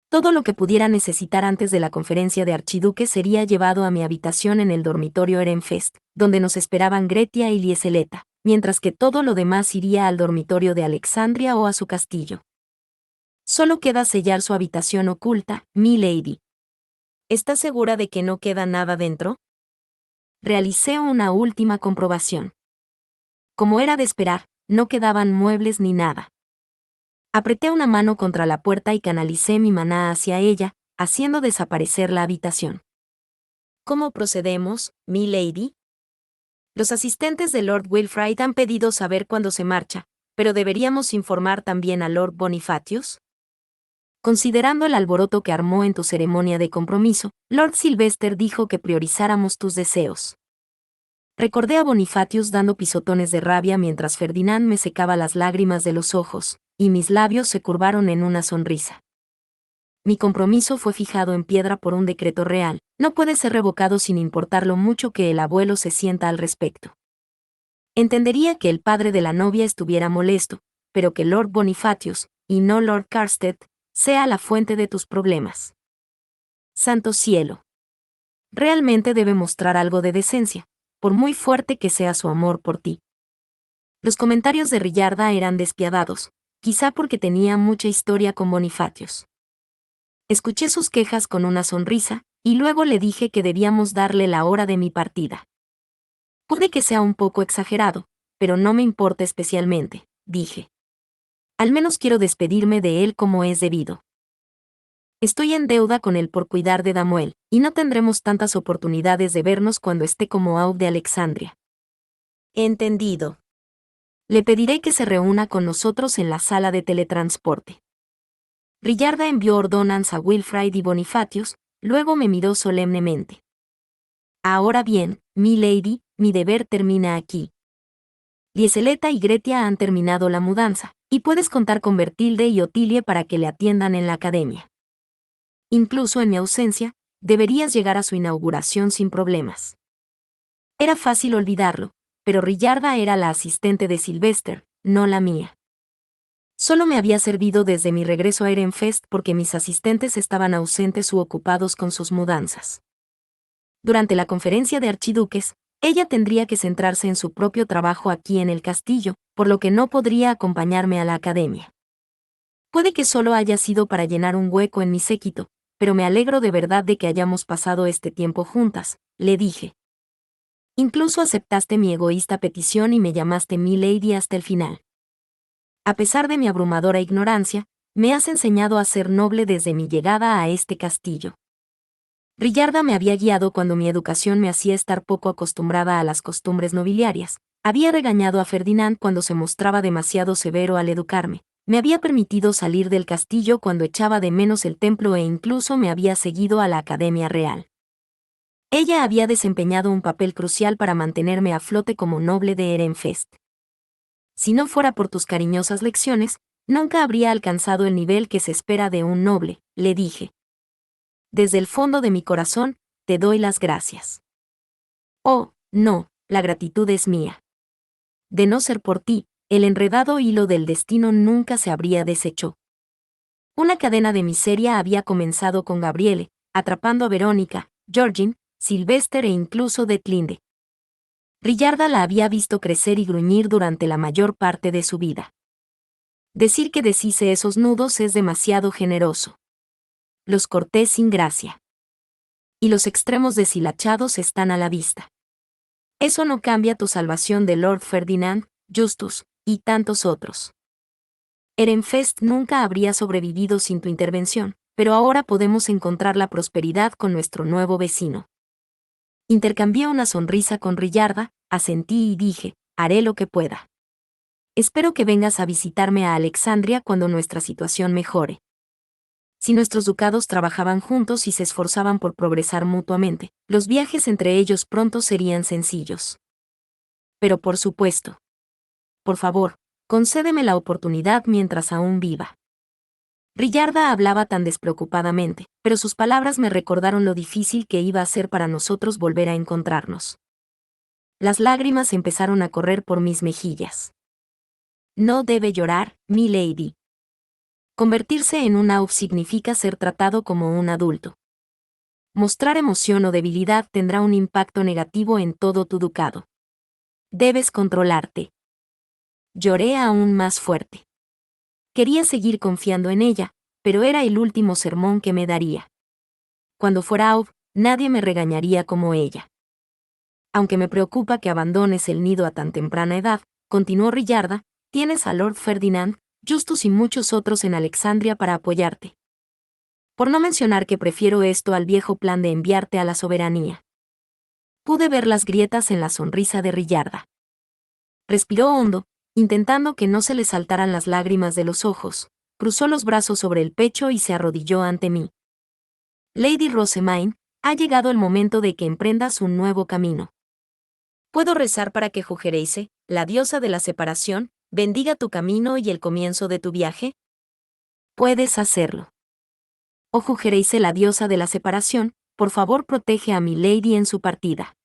Todo lo que pudiera necesitar antes de la conferencia de archiduques sería llevado a mi habitación en el dormitorio Ehrenfest, donde nos esperaban Gretia y Lieseleta, mientras que todo lo demás iría al dormitorio de Alexandria o a su castillo. Solo queda sellar su habitación oculta, mi lady. ¿Estás segura de que no queda nada dentro? Realicé una última comprobación. Como era de esperar, no quedaban muebles ni nada. Apreté una mano contra la puerta y canalicé mi maná hacia ella, haciendo desaparecer la habitación. ¿Cómo procedemos, mi lady? Los asistentes de Lord Wilfrid han pedido saber cuándo se marcha, pero deberíamos informar también a Lord Bonifatius. Considerando el alboroto que armó en tu ceremonia de compromiso, Lord Sylvester dijo que priorizáramos tus deseos. Recordé a Bonifatius dando pisotones de rabia mientras Ferdinand me secaba las lágrimas de los ojos, y mis labios se curvaron en una sonrisa. Mi compromiso fue fijado en piedra por un decreto real, no puede ser revocado sin importar lo mucho que el abuelo se sienta al respecto. Entendería que el padre de la novia estuviera molesto, pero que Lord Bonifatius, y no Lord Carstead, sea la fuente de tus problemas. Santo cielo. Realmente debe mostrar algo de decencia, por muy fuerte que sea su amor por ti. Los comentarios de Riyarda eran despiadados, quizá porque tenía mucha historia con Bonifatius. Escuché sus quejas con una sonrisa, y luego le dije que debíamos darle la hora de mi partida. Puede que sea un poco exagerado, pero no me importa especialmente, dije. Al menos quiero despedirme de él como es debido. Estoy en deuda con él por cuidar de Damuel, y no tendremos tantas oportunidades de vernos cuando esté como Aub de Alexandria. Entendido. Le pediré que se reúna con nosotros en la sala de teletransporte. Rillarda envió ordonanza a Wilfrid y Bonifatius, luego me miró solemnemente. Ahora bien, mi lady, mi deber termina aquí. Lieseleta y Gretia han terminado la mudanza, y puedes contar con Bertilde y Otilie para que le atiendan en la academia. Incluso en mi ausencia, deberías llegar a su inauguración sin problemas. Era fácil olvidarlo, pero Rillarda era la asistente de Sylvester, no la mía. Solo me había servido desde mi regreso a Ehrenfest porque mis asistentes estaban ausentes u ocupados con sus mudanzas. Durante la conferencia de archiduques, ella tendría que centrarse en su propio trabajo aquí en el castillo, por lo que no podría acompañarme a la academia. Puede que solo haya sido para llenar un hueco en mi séquito, pero me alegro de verdad de que hayamos pasado este tiempo juntas, le dije. Incluso aceptaste mi egoísta petición y me llamaste mi lady hasta el final. A pesar de mi abrumadora ignorancia, me has enseñado a ser noble desde mi llegada a este castillo. Rillarda me había guiado cuando mi educación me hacía estar poco acostumbrada a las costumbres nobiliarias, había regañado a Ferdinand cuando se mostraba demasiado severo al educarme, me había permitido salir del castillo cuando echaba de menos el templo e incluso me había seguido a la Academia Real. Ella había desempeñado un papel crucial para mantenerme a flote como noble de Ehrenfest. Si no fuera por tus cariñosas lecciones, nunca habría alcanzado el nivel que se espera de un noble, le dije. Desde el fondo de mi corazón, te doy las gracias. Oh, no, la gratitud es mía. De no ser por ti, el enredado hilo del destino nunca se habría deshecho. Una cadena de miseria había comenzado con Gabriele, atrapando a Verónica, Georgine, Sylvester e incluso Detlinde. Rillarda la había visto crecer y gruñir durante la mayor parte de su vida. Decir que deshice esos nudos es demasiado generoso. Los corté sin gracia. Y los extremos deshilachados están a la vista. Eso no cambia tu salvación de Lord Ferdinand, Justus, y tantos otros. Ehrenfest nunca habría sobrevivido sin tu intervención, pero ahora podemos encontrar la prosperidad con nuestro nuevo vecino. Intercambié una sonrisa con Rillarda, asentí y dije, haré lo que pueda. Espero que vengas a visitarme a Alexandria cuando nuestra situación mejore. Si nuestros ducados trabajaban juntos y se esforzaban por progresar mutuamente, los viajes entre ellos pronto serían sencillos. Pero por supuesto. Por favor, concédeme la oportunidad mientras aún viva. Rillarda hablaba tan despreocupadamente, pero sus palabras me recordaron lo difícil que iba a ser para nosotros volver a encontrarnos. Las lágrimas empezaron a correr por mis mejillas. No debe llorar, mi lady. Convertirse en un Aub significa ser tratado como un adulto. Mostrar emoción o debilidad tendrá un impacto negativo en todo tu ducado. Debes controlarte. Lloré aún más fuerte. Quería seguir confiando en ella, pero era el último sermón que me daría. Cuando fuera Aub, nadie me regañaría como ella. Aunque me preocupa que abandones el nido a tan temprana edad, continuó Rillarda, tienes a Lord Ferdinand, Justus y muchos otros en Alexandria para apoyarte. Por no mencionar que prefiero esto al viejo plan de enviarte a la soberanía. Pude ver las grietas en la sonrisa de Rillarda. Respiró hondo, intentando que no se le saltaran las lágrimas de los ojos, cruzó los brazos sobre el pecho y se arrodilló ante mí. Lady Rosamine, ha llegado el momento de que emprendas un nuevo camino. ¿Puedo rezar para que Jugereise, la diosa de la separación, bendiga tu camino y el comienzo de tu viaje? Puedes hacerlo. Oh Jugereise, la diosa de la separación, por favor protege a mi lady en su partida.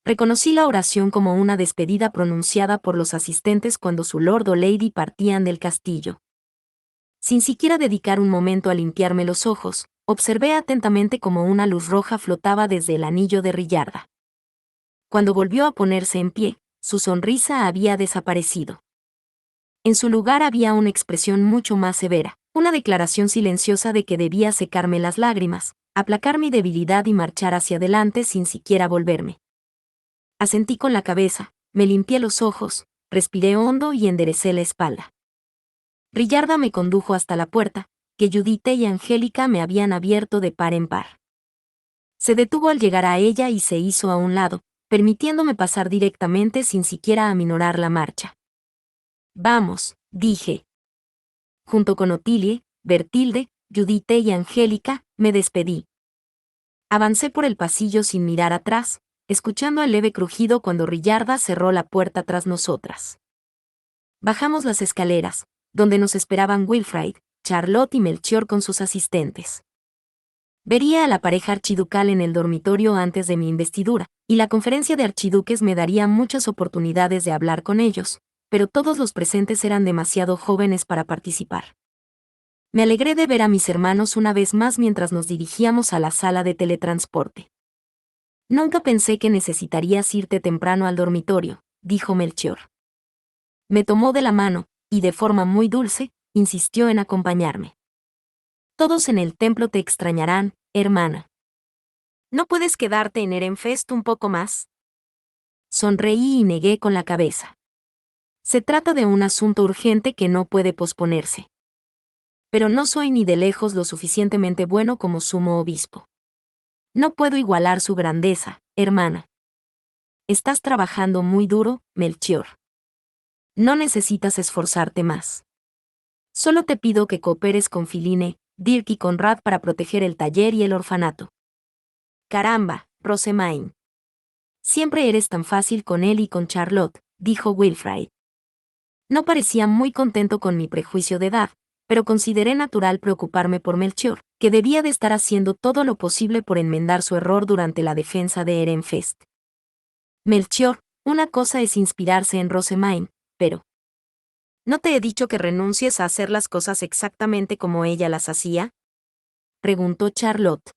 Reconocí la oración como una despedida pronunciada por los asistentes cuando su lord o lady partían del castillo. Sin siquiera dedicar un momento a limpiarme los ojos, observé atentamente cómo una luz roja flotaba desde el anillo de Rillarda. Cuando volvió a ponerse en pie, su sonrisa había desaparecido. En su lugar había una expresión mucho más severa, Una declaración silenciosa de que debía secarme las lágrimas, aplacar mi debilidad y marchar hacia adelante sin siquiera volverme. Asentí con la cabeza, me limpié los ojos, respiré hondo y enderecé la espalda. Rillarda me condujo hasta la puerta, que Judith y Angélica me habían abierto de par en par. Se detuvo al llegar a ella y se hizo a un lado, permitiéndome pasar directamente sin siquiera aminorar la marcha. Vamos, dije. Junto con Otilie, Bertilde, Judith y Angélica, me despedí. Avancé por el pasillo sin mirar atrás, escuchando el leve crujido cuando Rillarda cerró la puerta tras nosotras. Bajamos las escaleras, donde nos esperaban Wilfrid, Charlotte y Melchior con sus asistentes. Vería a la pareja archiducal en el dormitorio antes de mi investidura, y la conferencia de archiduques me daría muchas oportunidades de hablar con ellos, pero todos los presentes eran demasiado jóvenes para participar. Me alegré de ver a mis hermanos una vez más mientras nos dirigíamos a la sala de teletransporte. Nunca pensé que necesitarías irte temprano al dormitorio, dijo Melchior. Me tomó de la mano, y de forma muy dulce, insistió en acompañarme. Todos en el templo te extrañarán, hermana. ¿No puedes quedarte en Ehrenfest un poco más? Sonreí y negué con la cabeza. Se trata de un asunto urgente que no puede posponerse. Pero no soy ni de lejos lo suficientemente bueno como sumo obispo. No puedo igualar su grandeza, hermana. Estás trabajando muy duro, Melchior. No necesitas esforzarte más. Solo te pido que cooperes con Filine, Dirk y Conrad para proteger el taller y el orfanato. Caramba, Rosemaine. Siempre eres tan fácil con él y con Charlotte, dijo Wilfrid. No parecía muy contento con mi prejuicio de edad, pero consideré natural preocuparme por Melchior, que debía de estar haciendo todo lo posible por enmendar su error durante la defensa de Ehrenfest. Melchior, una cosa es inspirarse en Rosemaine, pero... ¿No te he dicho que renuncies a hacer las cosas exactamente como ella las hacía? Preguntó Charlotte.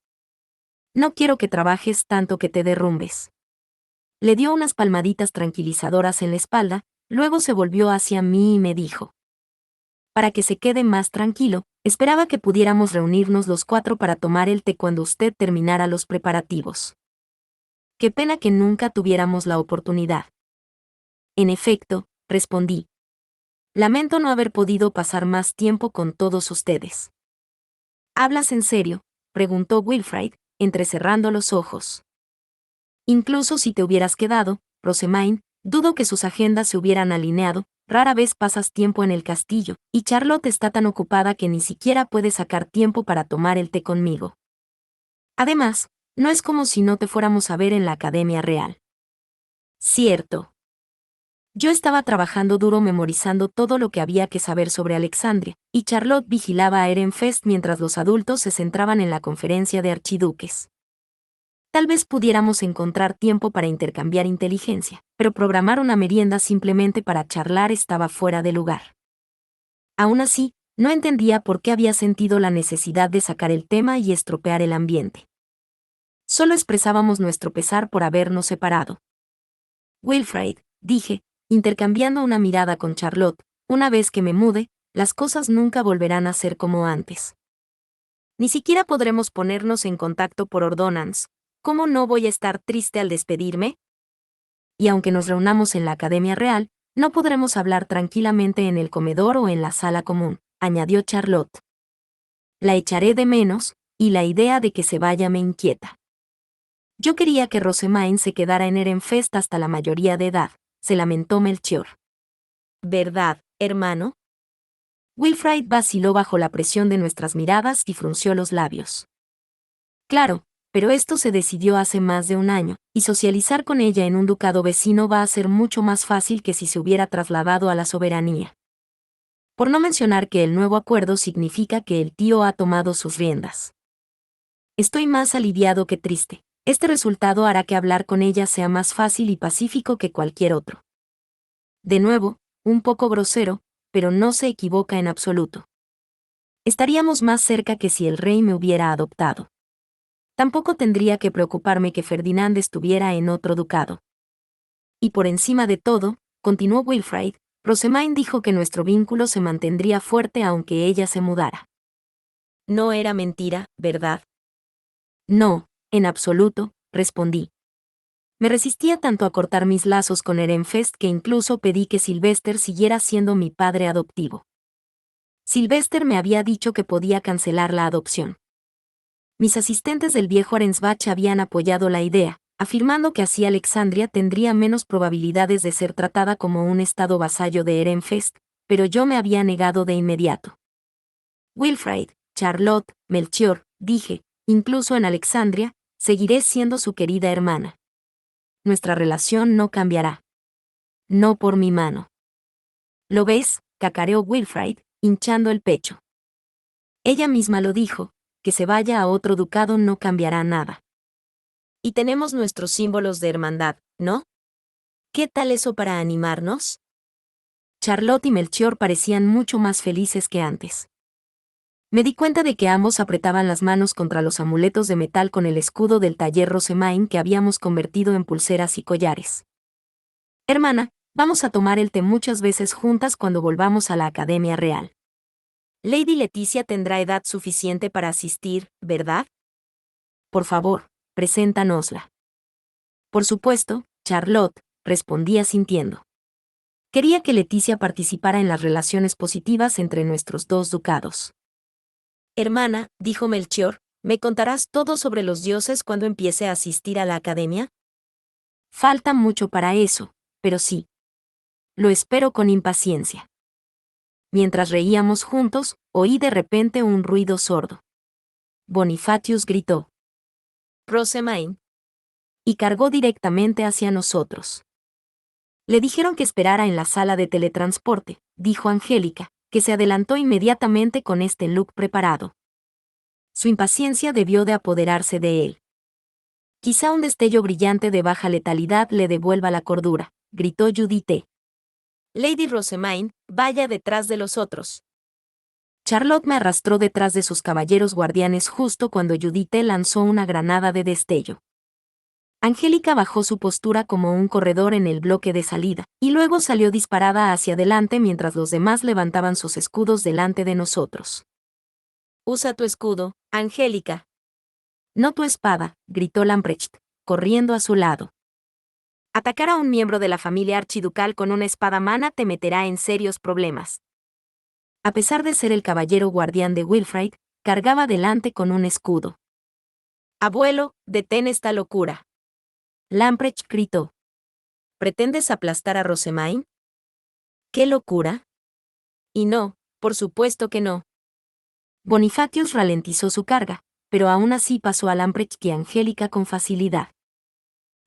No quiero que trabajes tanto que te derrumbes. Le dio unas palmaditas tranquilizadoras en la espalda, luego se volvió hacia mí y me dijo. Para que se quede más tranquilo, esperaba que pudiéramos reunirnos los 4 para tomar el té cuando usted terminara los preparativos. Qué pena que nunca tuviéramos la oportunidad. En efecto, respondí. Lamento no haber podido pasar más tiempo con todos ustedes. ¿Hablas en serio?, preguntó Wilfrid, entrecerrando los ojos. Incluso si te hubieras quedado, Rosemaine, dudo que sus agendas se hubieran alineado, rara vez pasas tiempo en el castillo, y Charlotte está tan ocupada que ni siquiera puede sacar tiempo para tomar el té conmigo. Además, no es como si no te fuéramos a ver en la Academia Real. Cierto. Yo estaba trabajando duro memorizando todo lo que había que saber sobre Alexandria, y Charlotte vigilaba a Ehrenfest mientras los adultos se centraban en la conferencia de archiduques. Tal vez pudiéramos encontrar tiempo para intercambiar inteligencia, pero programar una merienda simplemente para charlar estaba fuera de lugar. Aún así, no entendía por qué había sentido la necesidad de sacar el tema y estropear el ambiente. Solo expresábamos nuestro pesar por habernos separado. Wilfrid, dije, intercambiando una mirada con Charlotte, una vez que me mude, las cosas nunca volverán a ser como antes. Ni siquiera podremos ponernos en contacto por ordonance. ¿Cómo no voy a estar triste al despedirme? Y aunque nos reunamos en la Academia Real, no podremos hablar tranquilamente en el comedor o en la sala común, añadió Charlotte. La echaré de menos, y la idea de que se vaya me inquieta. Yo quería que Rosemaine se quedara en Ehrenfest hasta la mayoría de edad, se lamentó Melchior. ¿Verdad, hermano? Wilfrid vaciló bajo la presión de nuestras miradas y frunció los labios. Claro, pero esto se decidió hace más de un año, y socializar con ella en un ducado vecino va a ser mucho más fácil que si se hubiera trasladado a la soberanía. Por no mencionar que el nuevo acuerdo significa que el tío ha tomado sus riendas. Estoy más aliviado que triste. Este resultado hará que hablar con ella sea más fácil y pacífico que cualquier otro. De nuevo, un poco grosero, pero no se equivoca en absoluto. Estaríamos más cerca que si el rey me hubiera adoptado. Tampoco tendría que preocuparme que Ferdinand estuviera en otro ducado. Y por encima de todo, continuó Wilfrid, Rosemaine dijo que nuestro vínculo se mantendría fuerte aunque ella se mudara. No era mentira, ¿verdad? No, en absoluto, respondí. Me resistía tanto a cortar mis lazos con Ehrenfest que incluso pedí que Sylvester siguiera siendo mi padre adoptivo. Sylvester me había dicho que podía cancelar la adopción. Mis asistentes del viejo Arensbach habían apoyado la idea, afirmando que así Alexandria tendría menos probabilidades de ser tratada como un estado vasallo de Ehrenfest, pero yo me había negado de inmediato. Wilfrid, Charlotte, Melchior, dije, incluso en Alexandria, seguiré siendo su querida hermana. Nuestra relación no cambiará. No por mi mano. ¿Lo ves?, cacareó Wilfrid, hinchando el pecho. Ella misma lo dijo, que se vaya a otro ducado no cambiará nada. Y tenemos nuestros símbolos de hermandad, ¿no? ¿Qué tal eso para animarnos? Charlotte y Melchior parecían mucho más felices que antes. Me di cuenta de que ambos apretaban las manos contra los amuletos de metal con el escudo del taller Rosemain que habíamos convertido en pulseras y collares. Hermana, vamos a tomar el té muchas veces juntas cuando volvamos a la Academia Real. Lady Leticia tendrá edad suficiente para asistir, ¿verdad? Por favor, preséntanosla. Por supuesto, Charlotte, respondía sintiendo. Quería que Leticia participara en las relaciones positivas entre nuestros dos ducados. Hermana, dijo Melchior, ¿me contarás todo sobre los dioses cuando empiece a asistir a la academia? Falta mucho para eso, pero sí. Lo espero con impaciencia. Mientras reíamos juntos, oí de repente un ruido sordo. Bonifatius gritó. Rosemain. Y cargó directamente hacia nosotros. Le dijeron que esperara en la sala de teletransporte, dijo Angélica, que se adelantó inmediatamente con este look preparado. Su impaciencia debió de apoderarse de él. Quizá un destello brillante de baja letalidad le devuelva la cordura, gritó Judith. Lady Rosemain, vaya detrás de los otros. Charlotte me arrastró detrás de sus caballeros guardianes justo cuando Judith lanzó una granada de destello. Angélica bajó su postura como un corredor en el bloque de salida, y luego salió disparada hacia adelante mientras los demás levantaban sus escudos delante de nosotros. Usa tu escudo, Angélica. No tu espada, gritó Lamprecht, corriendo a su lado. Atacar a un miembro de la familia archiducal con una espada mana te meterá en serios problemas. A pesar de ser el caballero guardián de Wilfrid, cargaba delante con un escudo. Abuelo, detén esta locura. Lamprecht gritó. ¿Pretendes aplastar a Rosemain? ¿Qué locura? Y no, por supuesto que no. Bonifatius ralentizó su carga, pero aún así pasó a Lamprecht y Angélica con facilidad.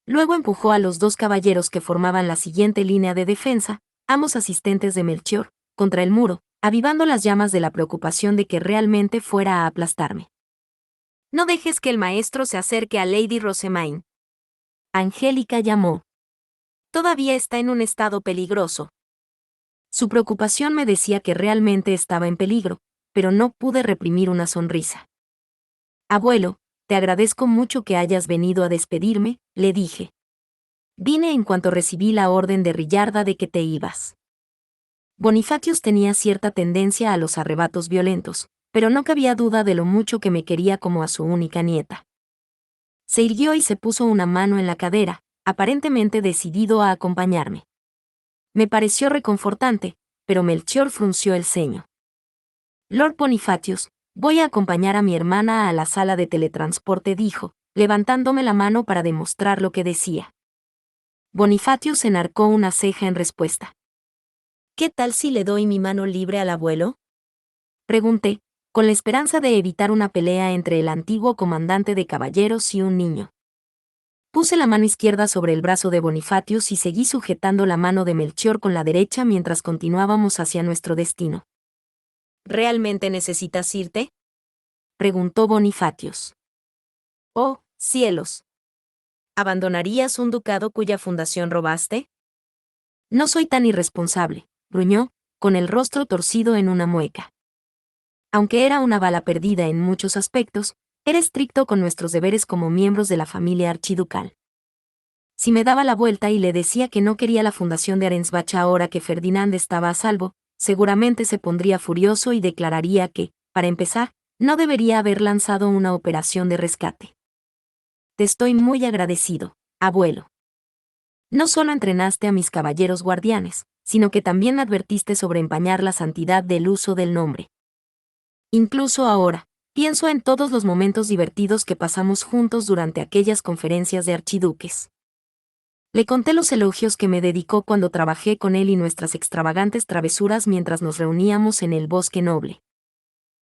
Luego empujó a los dos caballeros que formaban la siguiente línea de defensa, ambos asistentes de Melchior, contra el muro, avivando las llamas de la preocupación de que realmente fuera a aplastarme. No dejes que el maestro se acerque a Lady Rosemain. Angélica llamó. Todavía está en un estado peligroso. Su preocupación me decía que realmente estaba en peligro, pero no pude reprimir una sonrisa. Abuelo, te agradezco mucho que hayas venido a despedirme, le dije. Vine en cuanto recibí la orden de Rillarda de que te ibas. Bonifatius tenía cierta tendencia a los arrebatos violentos, pero no cabía duda de lo mucho que me quería como a su única nieta. Se irguió y se puso una mano en la cadera, aparentemente decidido a acompañarme. Me pareció reconfortante, pero Melchior frunció el ceño. Lord Bonifatius, voy a acompañar a mi hermana a la sala de teletransporte, dijo, levantándome la mano para demostrar lo que decía. Bonifatius enarcó una ceja en respuesta. ¿Qué tal si le doy mi mano libre al abuelo? Pregunté, con la esperanza de evitar una pelea entre el antiguo comandante de caballeros y un niño. Puse la mano izquierda sobre el brazo de Bonifatius y seguí sujetando la mano de Melchior con la derecha mientras continuábamos hacia nuestro destino. ¿Realmente necesitas irte?, preguntó Bonifatius. Oh, cielos. ¿Abandonarías un ducado cuya fundación robaste? No soy tan irresponsable, gruñó, con el rostro torcido en una mueca. Aunque era una bala perdida en muchos aspectos, era estricto con nuestros deberes como miembros de la familia archiducal. Si me daba la vuelta y le decía que no quería la fundación de Arensbach ahora que Ferdinand estaba a salvo, seguramente se pondría furioso y declararía que, para empezar, No debería haber lanzado una operación de rescate. Te estoy muy agradecido, abuelo. No solo entrenaste a mis caballeros guardianes, sino que también me advertiste sobre empañar la santidad del uso del nombre. Incluso ahora, pienso en todos los momentos divertidos que pasamos juntos durante aquellas conferencias de archiduques. Le conté los elogios que me dedicó cuando trabajé con él y nuestras extravagantes travesuras mientras nos reuníamos en el Bosque Noble.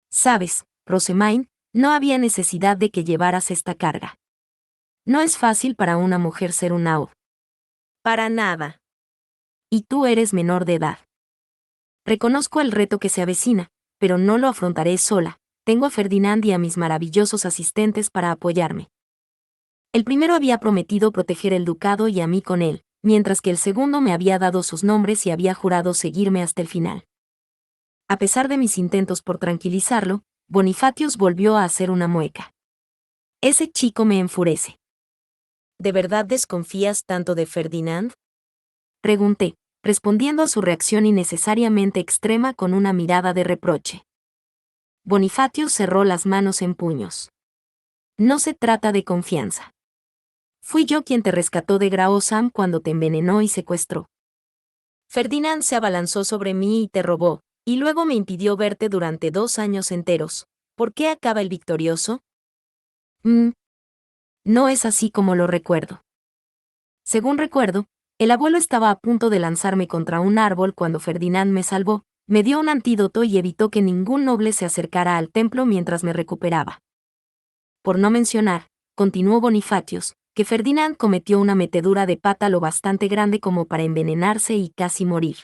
Sabes, Rosemaine, no había necesidad de que llevaras esta carga. No es fácil para una mujer ser un Aub. Para nada. Y tú eres menor de edad. Reconozco el reto que se avecina, pero no lo afrontaré sola. Tengo a Ferdinand y a mis maravillosos asistentes para apoyarme. El primero había prometido proteger el ducado y a mí con él, mientras que el segundo me había dado sus nombres y había jurado seguirme hasta el final. A pesar de mis intentos por tranquilizarlo, Bonifatius volvió a hacer una mueca. Ese chico me enfurece. ¿De verdad desconfías tanto de Ferdinand? Pregunté, respondiendo a su reacción innecesariamente extrema con una mirada de reproche. Bonifatius cerró las manos en puños. No se trata de confianza. Fui yo quien te rescató de Grao Sam cuando te envenenó y secuestró. Ferdinand se abalanzó sobre mí y te robó, y luego me impidió verte durante 2 años enteros. ¿Por qué acaba el victorioso? No es así como lo recuerdo. Según recuerdo, el abuelo estaba a punto de lanzarme contra un árbol cuando Ferdinand me salvó, me dio un antídoto y evitó que ningún noble se acercara al templo mientras me recuperaba. Por no mencionar, continuó Bonifatius, que Ferdinand cometió una metedura de pata lo bastante grande como para envenenarse y casi morir.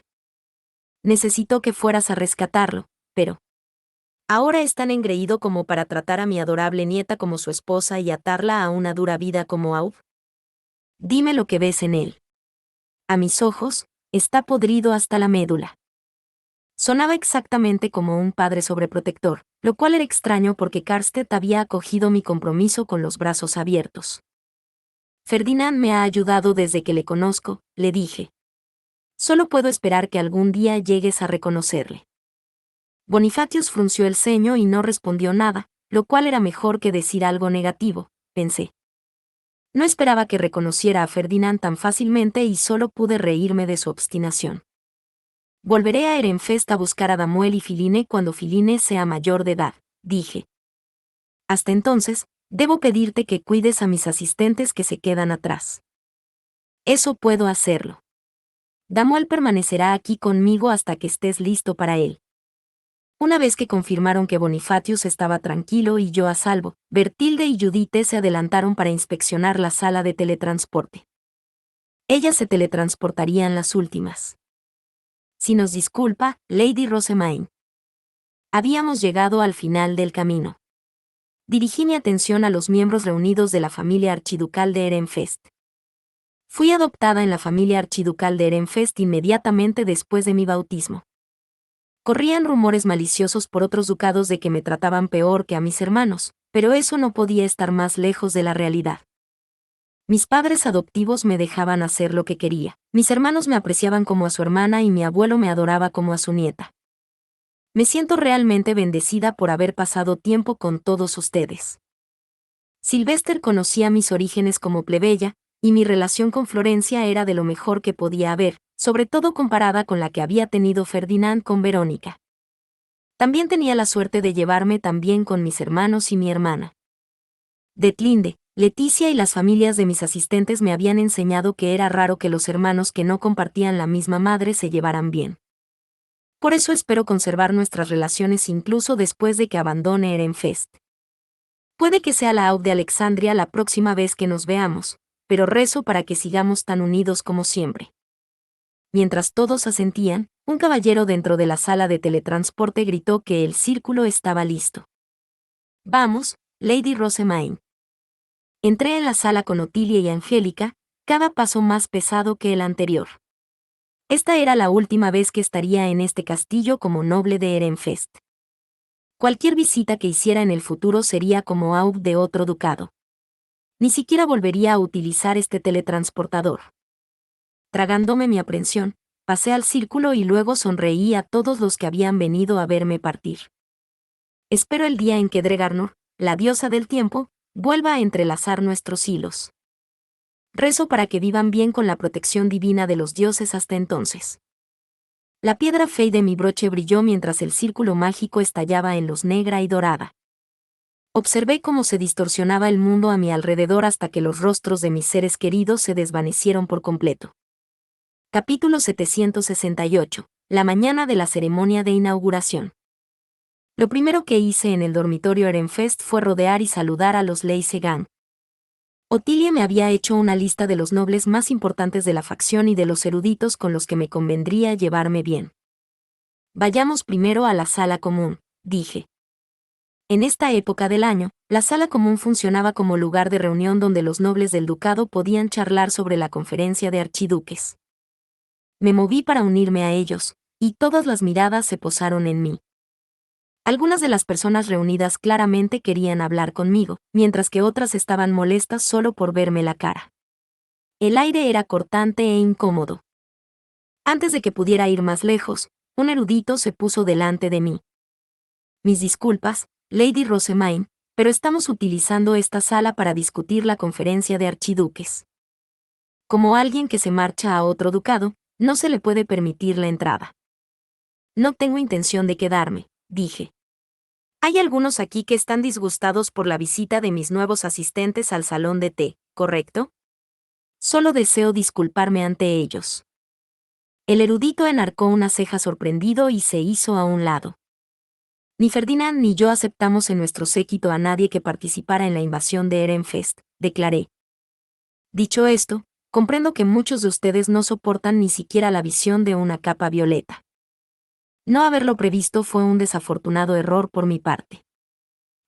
Necesitó que fueras a rescatarlo, pero ahora es tan engreído como para tratar a mi adorable nieta como su esposa y atarla a una dura vida como Aub. Dime lo que ves en él. A mis ojos, está podrido hasta la médula. Sonaba exactamente como un padre sobreprotector, lo cual era extraño porque Karstedt había acogido mi compromiso con los brazos abiertos. Ferdinand me ha ayudado desde que le conozco, le dije. Solo puedo esperar que algún día llegues a reconocerle. Bonifatius frunció el ceño y no respondió nada, lo cual era mejor que decir algo negativo, pensé. No esperaba que reconociera a Ferdinand tan fácilmente y solo pude reírme de su obstinación. Volveré a Ehrenfest a buscar a Damuel y Filine cuando Filine sea mayor de edad, dije. Hasta entonces, debo pedirte que cuides a mis asistentes que se quedan atrás. Eso puedo hacerlo. Damuel permanecerá aquí conmigo hasta que estés listo para él. Una vez que confirmaron que Bonifatius estaba tranquilo y yo a salvo, Bertilde y Judite se adelantaron para inspeccionar la sala de teletransporte. Ellas se teletransportarían las últimas. Si nos disculpa, Lady Rosemaine. Habíamos llegado al final del camino. Dirigí mi atención a los miembros reunidos de la familia archiducal de Ehrenfest. Fui adoptada en la familia archiducal de Ehrenfest inmediatamente después de mi bautismo. Corrían rumores maliciosos por otros ducados de que me trataban peor que a mis hermanos, pero eso no podía estar más lejos de la realidad. Mis padres adoptivos me dejaban hacer lo que quería, mis hermanos me apreciaban como a su hermana y mi abuelo me adoraba como a su nieta. Me siento realmente bendecida por haber pasado tiempo con todos ustedes. Sylvester conocía mis orígenes como plebeya, y mi relación con Florencia era de lo mejor que podía haber, sobre todo comparada con la que había tenido Ferdinand con Verónica. También tenía la suerte de llevarme tan bien con mis hermanos y mi hermana. Detlinde, Leticia y las familias de mis asistentes me habían enseñado que era raro que los hermanos que no compartían la misma madre se llevaran bien. Por eso espero conservar nuestras relaciones incluso después de que abandone Ehrenfest. Puede que sea la Aub de Alexandria la próxima vez que nos veamos, pero rezo para que sigamos tan unidos como siempre. Mientras todos asentían, un caballero dentro de la sala de teletransporte gritó que el círculo estaba listo. Vamos, Lady Rosemaine. Entré en la sala con Otilia y Angélica, cada paso más pesado que el anterior. Esta era la última vez que estaría en este castillo como noble de Ehrenfest. Cualquier visita que hiciera en el futuro sería como Aub de otro ducado. Ni siquiera volvería a utilizar este teletransportador. Tragándome mi aprensión, pasé al círculo y luego sonreí a todos los que habían venido a verme partir. Espero el día en que Dregarnor, la diosa del tiempo, vuelva a entrelazar nuestros hilos. Rezo para que vivan bien con la protección divina de los dioses hasta entonces. La piedra fey de mi broche brilló mientras el círculo mágico estallaba en luz negra y dorada. Observé cómo se distorsionaba el mundo a mi alrededor hasta que los rostros de mis seres queridos se desvanecieron por completo. Capítulo 768. La mañana de la ceremonia de inauguración. Lo primero que hice en el dormitorio Ehrenfest fue rodear y saludar a los Leisegang. Otilie me había hecho una lista de los nobles más importantes de la facción y de los eruditos con los que me convendría llevarme bien. Vayamos primero a la sala común, dije. En esta época del año, la sala común funcionaba como lugar de reunión donde los nobles del ducado podían charlar sobre la conferencia de archiduques. Me moví para unirme a ellos, y todas las miradas se posaron en mí. Algunas de las personas reunidas claramente querían hablar conmigo, mientras que otras estaban molestas solo por verme la cara. El aire era cortante e incómodo. Antes de que pudiera ir más lejos, un erudito se puso delante de mí. Mis disculpas, Lady Rosemaine, pero estamos utilizando esta sala para discutir la conferencia de archiduques. Como alguien que se marcha a otro ducado, no se le puede permitir la entrada. No tengo intención de quedarme, dije. Hay algunos aquí que están disgustados por la visita de mis nuevos asistentes al salón de té, ¿correcto? Solo deseo disculparme ante ellos. El erudito enarcó una ceja sorprendido y se hizo a un lado. Ni Ferdinand ni yo aceptamos en nuestro séquito a nadie que participara en la invasión de Ehrenfest, declaré. Dicho esto, comprendo que muchos de ustedes no soportan ni siquiera la visión de una capa violeta. No haberlo previsto fue un desafortunado error por mi parte.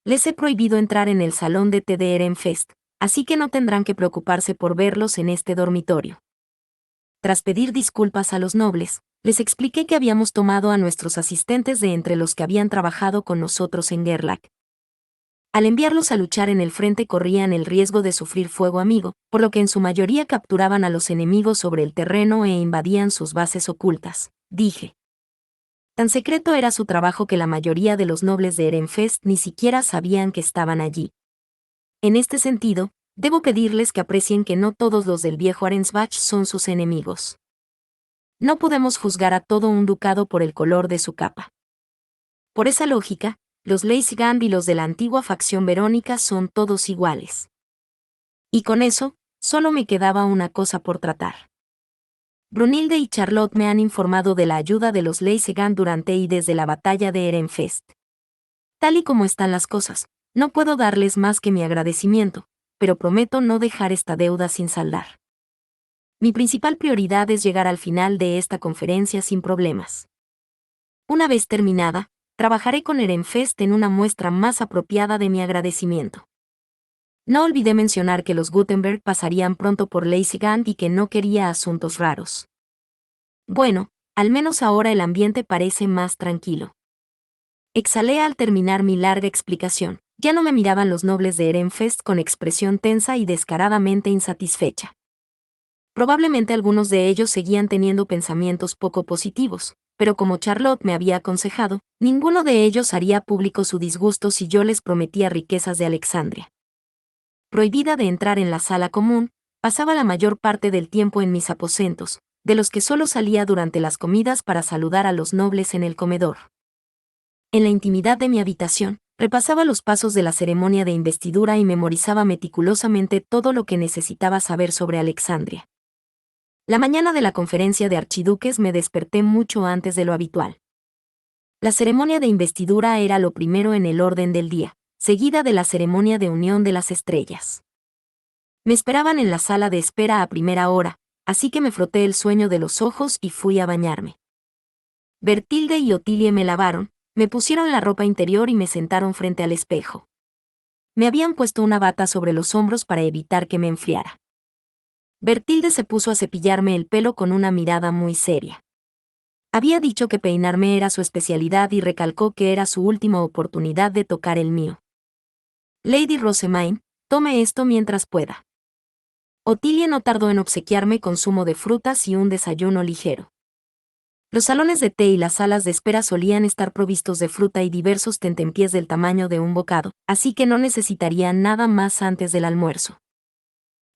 Les he prohibido entrar en el salón de té de Ehrenfest, así que no tendrán que preocuparse por verlos en este dormitorio. Tras pedir disculpas a los nobles, les expliqué que habíamos tomado a nuestros asistentes de entre los que habían trabajado con nosotros en Gerlach. Al enviarlos a luchar en el frente corrían el riesgo de sufrir fuego amigo, por lo que en su mayoría capturaban a los enemigos sobre el terreno e invadían sus bases ocultas, dije. Tan secreto era su trabajo que la mayoría de los nobles de Ehrenfest ni siquiera sabían que estaban allí. En este sentido, debo pedirles que aprecien que no todos los del viejo Arensbach son sus enemigos. No podemos juzgar a todo un ducado por el color de su capa. Por esa lógica, los Leisegang y los de la antigua facción Verónica son todos iguales. Y con eso, solo me quedaba una cosa por tratar. Brunilde y Charlotte me han informado de la ayuda de los Leisegang durante y desde la batalla de Ehrenfest. Tal y como están las cosas, no puedo darles más que mi agradecimiento, pero prometo no dejar esta deuda sin saldar. Mi principal prioridad es llegar al final de esta conferencia sin problemas. Una vez terminada, trabajaré con Ehrenfest en una muestra más apropiada de mi agradecimiento. No olvidé mencionar que los Gutenberg pasarían pronto por Leisegang y que no quería asuntos raros. Bueno, al menos ahora el ambiente parece más tranquilo. Exhalé al terminar mi larga explicación. Ya no me miraban los nobles de Ehrenfest con expresión tensa y descaradamente insatisfecha. Probablemente algunos de ellos seguían teniendo pensamientos poco positivos, pero como Charlotte me había aconsejado, ninguno de ellos haría público su disgusto si yo les prometía riquezas de Alexandria. Prohibida de entrar en la sala común, pasaba la mayor parte del tiempo en mis aposentos, de los que solo salía durante las comidas para saludar a los nobles en el comedor. En la intimidad de mi habitación, repasaba los pasos de la ceremonia de investidura y memorizaba meticulosamente todo lo que necesitaba saber sobre Alexandria. La mañana de la conferencia de archiduques me desperté mucho antes de lo habitual. La ceremonia de investidura era lo primero en el orden del día, seguida de la ceremonia de unión de las estrellas. Me esperaban en la sala de espera a primera hora, así que me froté el sueño de los ojos y fui a bañarme. Bertilde y Otilie me lavaron, me pusieron la ropa interior y me sentaron frente al espejo. Me habían puesto una bata sobre los hombros para evitar que me enfriara. Bertilde se puso a cepillarme el pelo con una mirada muy seria. Había dicho que peinarme era su especialidad y recalcó que era su última oportunidad de tocar el mío. Lady Rosemaine, tome esto mientras pueda. Otilie no tardó en obsequiarme con zumo de frutas y un desayuno ligero. Los salones de té y las salas de espera solían estar provistos de fruta y diversos tentempiés del tamaño de un bocado, así que no necesitaría nada más antes del almuerzo.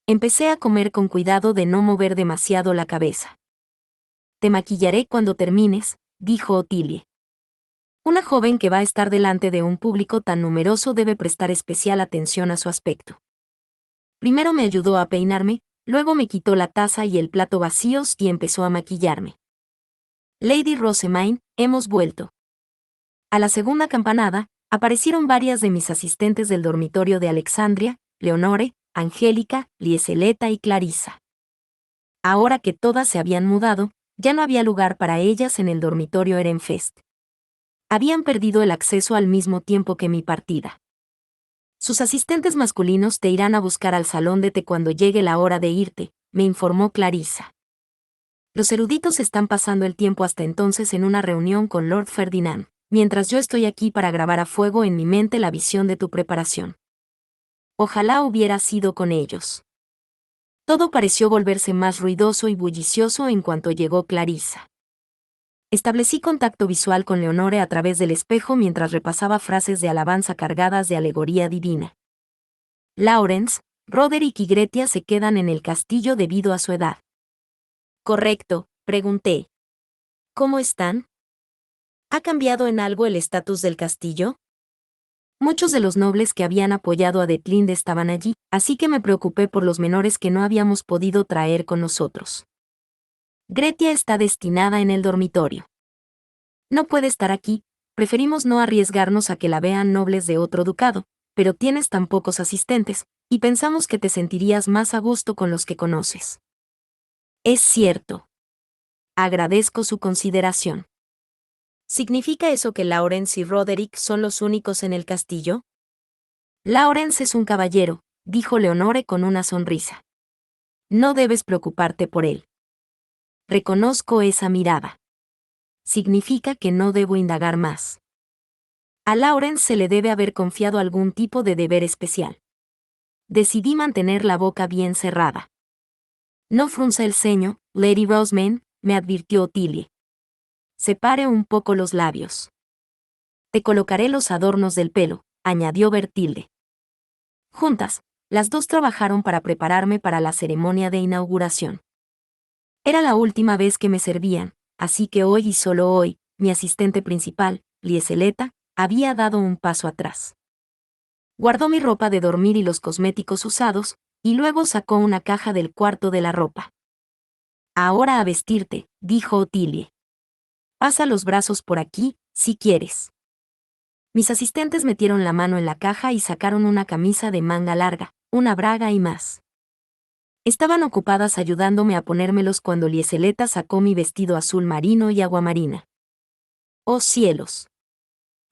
Empecé a comer con cuidado de no mover demasiado la cabeza. Te maquillaré cuando termines, dijo Otilie. Una joven que va a estar delante de un público tan numeroso debe prestar especial atención a su aspecto. Primero me ayudó a peinarme, luego me quitó la taza y el plato vacíos y empezó a maquillarme. Lady Rosamine, hemos vuelto. A la segunda campanada, aparecieron varias de mis asistentes del dormitorio de Alexandria, Leonore, Angélica, Lieseleta y Clarissa. Ahora que todas se habían mudado, ya no había lugar para ellas en el dormitorio Ehrenfest. Habían perdido el acceso al mismo tiempo que mi partida. Sus asistentes masculinos te irán a buscar al salón de té cuando llegue la hora de irte, me informó Clarissa. Los eruditos están pasando el tiempo hasta entonces en una reunión con Lord Ferdinand, mientras yo estoy aquí para grabar a fuego en mi mente la visión de tu preparación. Ojalá hubiera sido con ellos. Todo pareció volverse más ruidoso y bullicioso en cuanto llegó Clarissa. Establecí contacto visual con Leonore a través del espejo mientras repasaba frases de alabanza cargadas de alegoría divina. Lawrence, Roderick y Gretia se quedan en el castillo debido a su edad. Correcto, pregunté. ¿Cómo están? ¿Ha cambiado en algo el estatus del castillo? Muchos de los nobles que habían apoyado a Detlinde estaban allí, así que me preocupé por los menores que no habíamos podido traer con nosotros. Gretia está destinada en el dormitorio. No puede estar aquí, preferimos no arriesgarnos a que la vean nobles de otro ducado, pero tienes tan pocos asistentes, y pensamos que te sentirías más a gusto con los que conoces. Es cierto. Agradezco su consideración. ¿Significa eso que Lawrence y Roderick son los únicos en el castillo? Lawrence es un caballero, dijo Leonore con una sonrisa. No debes preocuparte por él. Reconozco esa mirada. Significa que no debo indagar más. A Lawrence se le debe haber confiado algún tipo de deber especial. Decidí mantener la boca bien cerrada. No frunza el ceño, Lady Rosamine, me advirtió Otilie. Separe un poco los labios. Te colocaré los adornos del pelo, añadió Bertilde. Juntas, las dos trabajaron para prepararme para la ceremonia de inauguración. Era la última vez que me servían, así que hoy y solo hoy, mi asistente principal, Lieseleta, había dado un paso atrás. Guardó mi ropa de dormir y los cosméticos usados, y luego sacó una caja del cuarto de la ropa. Ahora a vestirte, dijo Otilie. Pasa los brazos por aquí, si quieres. Mis asistentes metieron la mano en la caja y sacaron una camisa de manga larga, una braga y más. Estaban ocupadas ayudándome a ponérmelos cuando Lieseleta sacó mi vestido azul marino y aguamarina. ¡Oh cielos!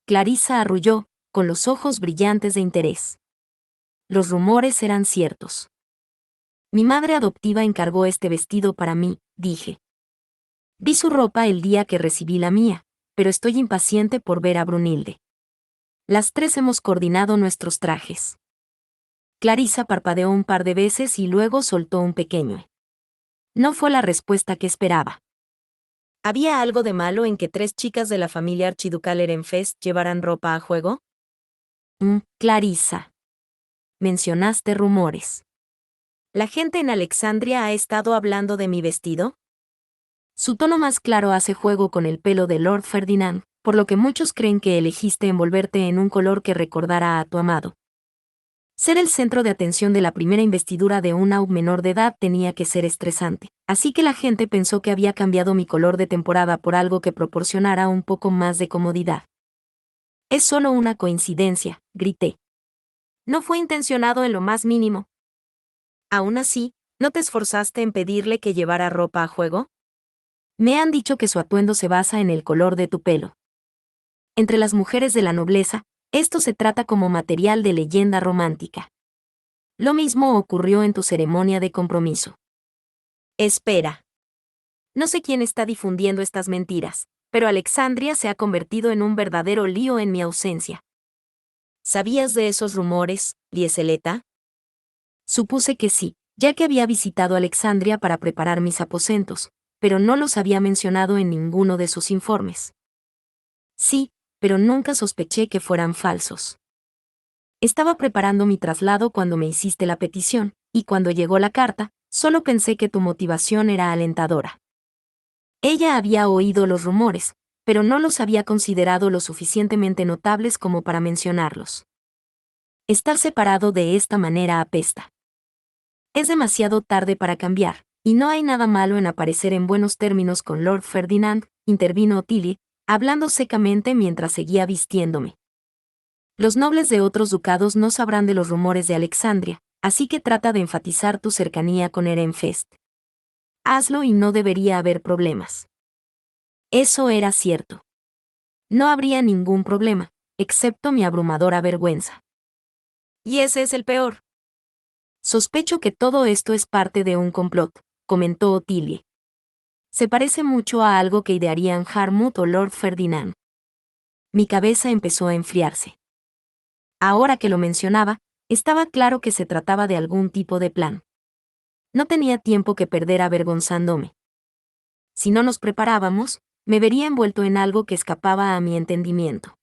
Clarissa arrulló, con los ojos brillantes de interés. Los rumores eran ciertos. Mi madre adoptiva encargó este vestido para mí, dije. Vi su ropa el día que recibí la mía, pero estoy impaciente por ver a Brunilde. Las tres hemos coordinado nuestros trajes. Clarissa parpadeó un par de veces y luego soltó un pequeño. No fue la respuesta que esperaba. ¿Había algo de malo en que tres chicas de la familia archiducal Ehrenfest llevaran ropa a juego? Clarissa. Mencionaste rumores. ¿La gente en Alexandria ha estado hablando de mi vestido? Su tono más claro hace juego con el pelo de Lord Ferdinand, por lo que muchos creen que elegiste envolverte en un color que recordara a tu amado. Ser el centro de atención de la primera investidura de un aug menor de edad tenía que ser estresante, así que la gente pensó que había cambiado mi color de temporada por algo que proporcionara un poco más de comodidad. Es solo una coincidencia, grité. No fue intencionado en lo más mínimo. Aún así, ¿no te esforzaste en pedirle que llevara ropa a juego? Me han dicho que su atuendo se basa en el color de tu pelo. Entre las mujeres de la nobleza, esto se trata como material de leyenda romántica. Lo mismo ocurrió en tu ceremonia de compromiso. Espera. No sé quién está difundiendo estas mentiras, pero Alexandria se ha convertido en un verdadero lío en mi ausencia. ¿Sabías de esos rumores, Lieseleta? Supuse que sí, ya que había visitado Alexandria para preparar mis aposentos, pero no los había mencionado en ninguno de sus informes. Sí, pero nunca sospeché que fueran falsos. Estaba preparando mi traslado cuando me hiciste la petición, y cuando llegó la carta, solo pensé que tu motivación era alentadora. Ella había oído los rumores, pero no los había considerado lo suficientemente notables como para mencionarlos. Estar separado de esta manera apesta. Es demasiado tarde para cambiar, y no hay nada malo en aparecer en buenos términos con Lord Ferdinand, intervino Otilie, hablando secamente mientras seguía vistiéndome. Los nobles de otros ducados no sabrán de los rumores de Alexandria, así que trata de enfatizar tu cercanía con Ehrenfest. Hazlo y no debería haber problemas. Eso era cierto. No habría ningún problema, excepto mi abrumadora vergüenza. Y ese es el peor. Sospecho que todo esto es parte de un complot, comentó Otilie. Se parece mucho a algo que idearían Harmut o Lord Ferdinand. Mi cabeza empezó a enfriarse. Ahora que lo mencionaba, estaba claro que se trataba de algún tipo de plan. No tenía tiempo que perder avergonzándome. Si no nos preparábamos, me vería envuelto en algo que escapaba a mi entendimiento.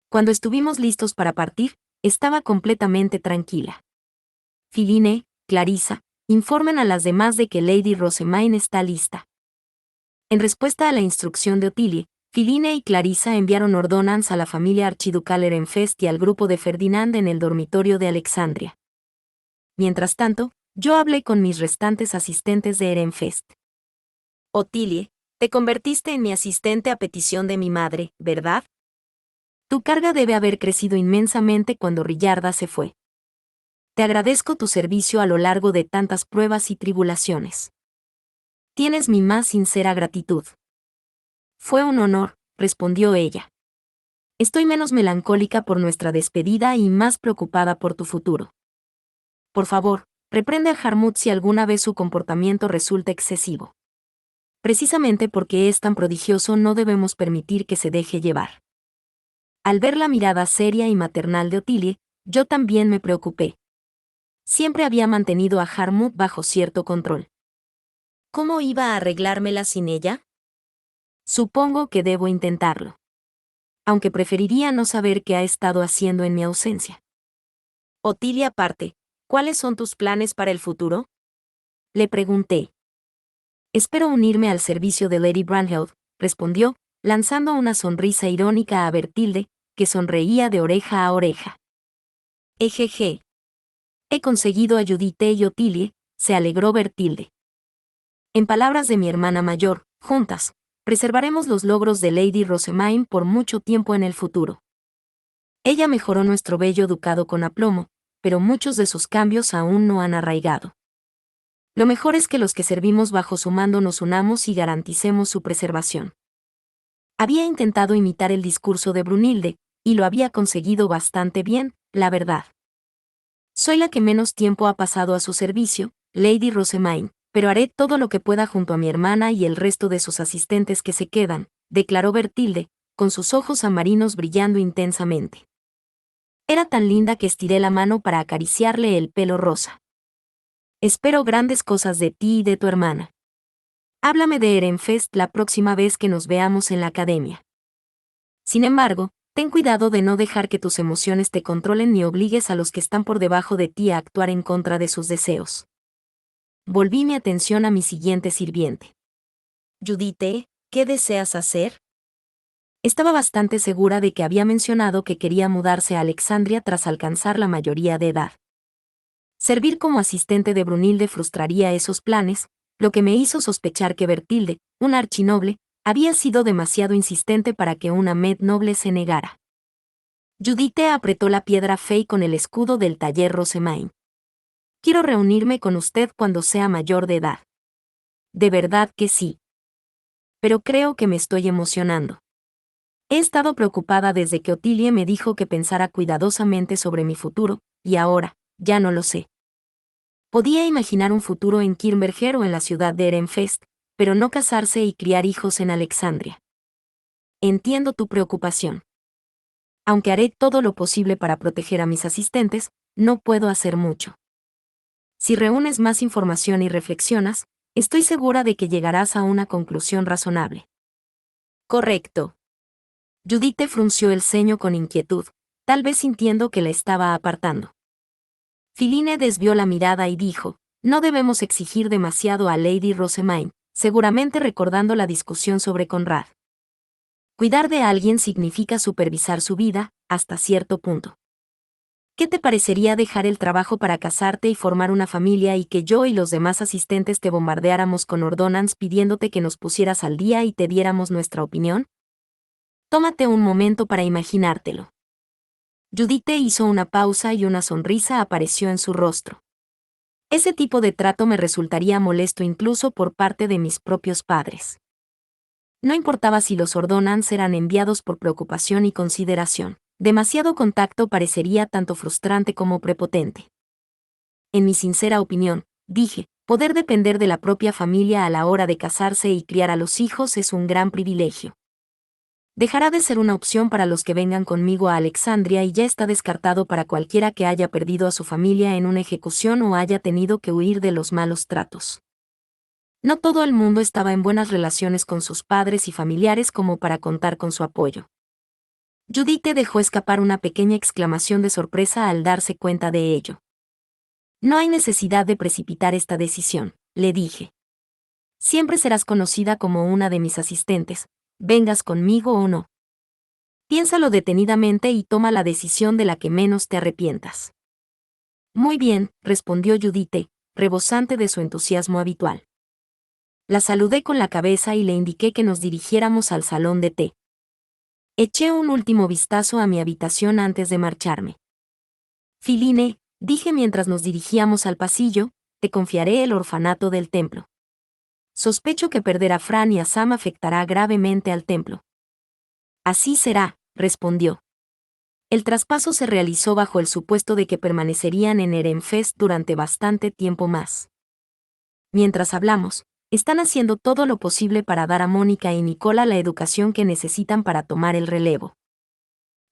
Cuando estuvimos listos para partir, estaba completamente tranquila. Philine, Clarissa, informen a las demás de que Lady Rosemaine está lista. En respuesta a la instrucción de Otilie, Philine y Clarissa enviaron ordonanza a la familia archiducal Ehrenfest y al grupo de Ferdinand en el dormitorio de Alexandria. Mientras tanto, yo hablé con mis restantes asistentes de Ehrenfest. Otilie, te convertiste en mi asistente a petición de mi madre, ¿verdad? Tu carga debe haber crecido inmensamente cuando Rillarda se fue. Te agradezco tu servicio a lo largo de tantas pruebas y tribulaciones. Tienes mi más sincera gratitud. Fue un honor, respondió ella. Estoy menos melancólica por nuestra despedida y más preocupada por tu futuro. Por favor, reprende a Harmut si alguna vez su comportamiento resulta excesivo. Precisamente porque es tan prodigioso no debemos permitir que se deje llevar. Al ver la mirada seria y maternal de Otilie, yo también me preocupé. Siempre había mantenido a Harmut bajo cierto control. ¿Cómo iba a arreglármela sin ella? Supongo que debo intentarlo. Aunque preferiría no saber qué ha estado haciendo en mi ausencia. Otilie aparte, ¿cuáles son tus planes para el futuro? Le pregunté. Espero unirme al servicio de Lady Brunhild, respondió, lanzando una sonrisa irónica a Bertilde, que sonreía de oreja a oreja. Ejeje. He conseguido a Judith y Otilie, se alegró Bertilde. En palabras de mi hermana mayor, juntas, preservaremos los logros de Lady Rosemaine por mucho tiempo en el futuro. Ella mejoró nuestro bello ducado con aplomo, pero muchos de sus cambios aún no han arraigado. Lo mejor es que los que servimos bajo su mando nos unamos y garanticemos su preservación. Había intentado imitar el discurso de Brunhilde, y lo había conseguido bastante bien, la verdad. Soy la que menos tiempo ha pasado a su servicio, Lady Rosemaine, pero haré todo lo que pueda junto a mi hermana y el resto de sus asistentes que se quedan, declaró Bertilde, con sus ojos amarinos brillando intensamente. Era tan linda que estiré la mano para acariciarle el pelo rosa. Espero grandes cosas de ti y de tu hermana. Háblame de Ehrenfest la próxima vez que nos veamos en la academia. Sin embargo, ten cuidado de no dejar que tus emociones te controlen ni obligues a los que están por debajo de ti a actuar en contra de sus deseos. Volví mi atención a mi siguiente sirviente. Judith, ¿qué deseas hacer? Estaba bastante segura de que había mencionado que quería mudarse a Alexandria tras alcanzar la mayoría de edad. Servir como asistente de Brunhilde frustraría esos planes, lo que me hizo sospechar que Bertilde, un archinoble, había sido demasiado insistente para que una med noble se negara. Judith apretó la piedra fey con el escudo del taller Rosemaine. Quiero reunirme con usted cuando sea mayor de edad. De verdad que sí. Pero creo que me estoy emocionando. He estado preocupada desde que Otilie me dijo que pensara cuidadosamente sobre mi futuro, y ahora, ya no lo sé. Podía imaginar un futuro en Kirnberger o en la ciudad de Ehrenfest, pero no casarse y criar hijos en Alexandria. Entiendo tu preocupación. Aunque haré todo lo posible para proteger a mis asistentes, no puedo hacer mucho. Si reúnes más información y reflexionas, Estoy segura de que llegarás a una conclusión razonable. Correcto. Judith frunció el ceño con inquietud, tal vez sintiendo que la estaba apartando. Philine desvió la mirada y dijo, no debemos exigir demasiado a Lady Rosamine, seguramente recordando la discusión sobre Conrad. Cuidar de alguien significa supervisar su vida, hasta cierto punto. ¿Qué te parecería dejar el trabajo para casarte y formar una familia y que yo y los demás asistentes te bombardeáramos con ordonances pidiéndote que nos pusieras al día y te diéramos nuestra opinión? Tómate un momento para imaginártelo. Judith hizo una pausa y una sonrisa apareció en su rostro. Ese tipo de trato me resultaría molesto incluso por parte de mis propios padres. No importaba si los ordonances eran enviados por preocupación y consideración. Demasiado contacto parecería tanto frustrante como prepotente. En mi sincera opinión, dije, poder depender de la propia familia a la hora de casarse y criar a los hijos es un gran privilegio. Dejará de ser una opción para los que vengan conmigo a Alexandria y ya está descartado para cualquiera que haya perdido a su familia en una ejecución o haya tenido que huir de los malos tratos. No todo el mundo estaba en buenas relaciones con sus padres y familiares como para contar con su apoyo. Judith dejó escapar una pequeña exclamación de sorpresa al darse cuenta de ello. No hay necesidad de precipitar esta decisión, le dije. Siempre serás conocida como una de mis asistentes, vengas conmigo o no. Piénsalo detenidamente y toma la decisión de la que menos te arrepientas. Muy bien, respondió Judith, rebosante de su entusiasmo habitual. La saludé con la cabeza y le indiqué que nos dirigiéramos al salón de té. Eché un último vistazo a mi habitación antes de marcharme. Philine, dije mientras nos dirigíamos al pasillo, te confiaré el orfanato del templo. Sospecho que perder a Fran y a Sam afectará gravemente al templo. Así será, respondió. El traspaso se realizó bajo el supuesto de que permanecerían en Ehrenfest durante bastante tiempo más. Mientras hablamos, están haciendo todo lo posible para dar a Mónica y Nicola la educación que necesitan para tomar el relevo.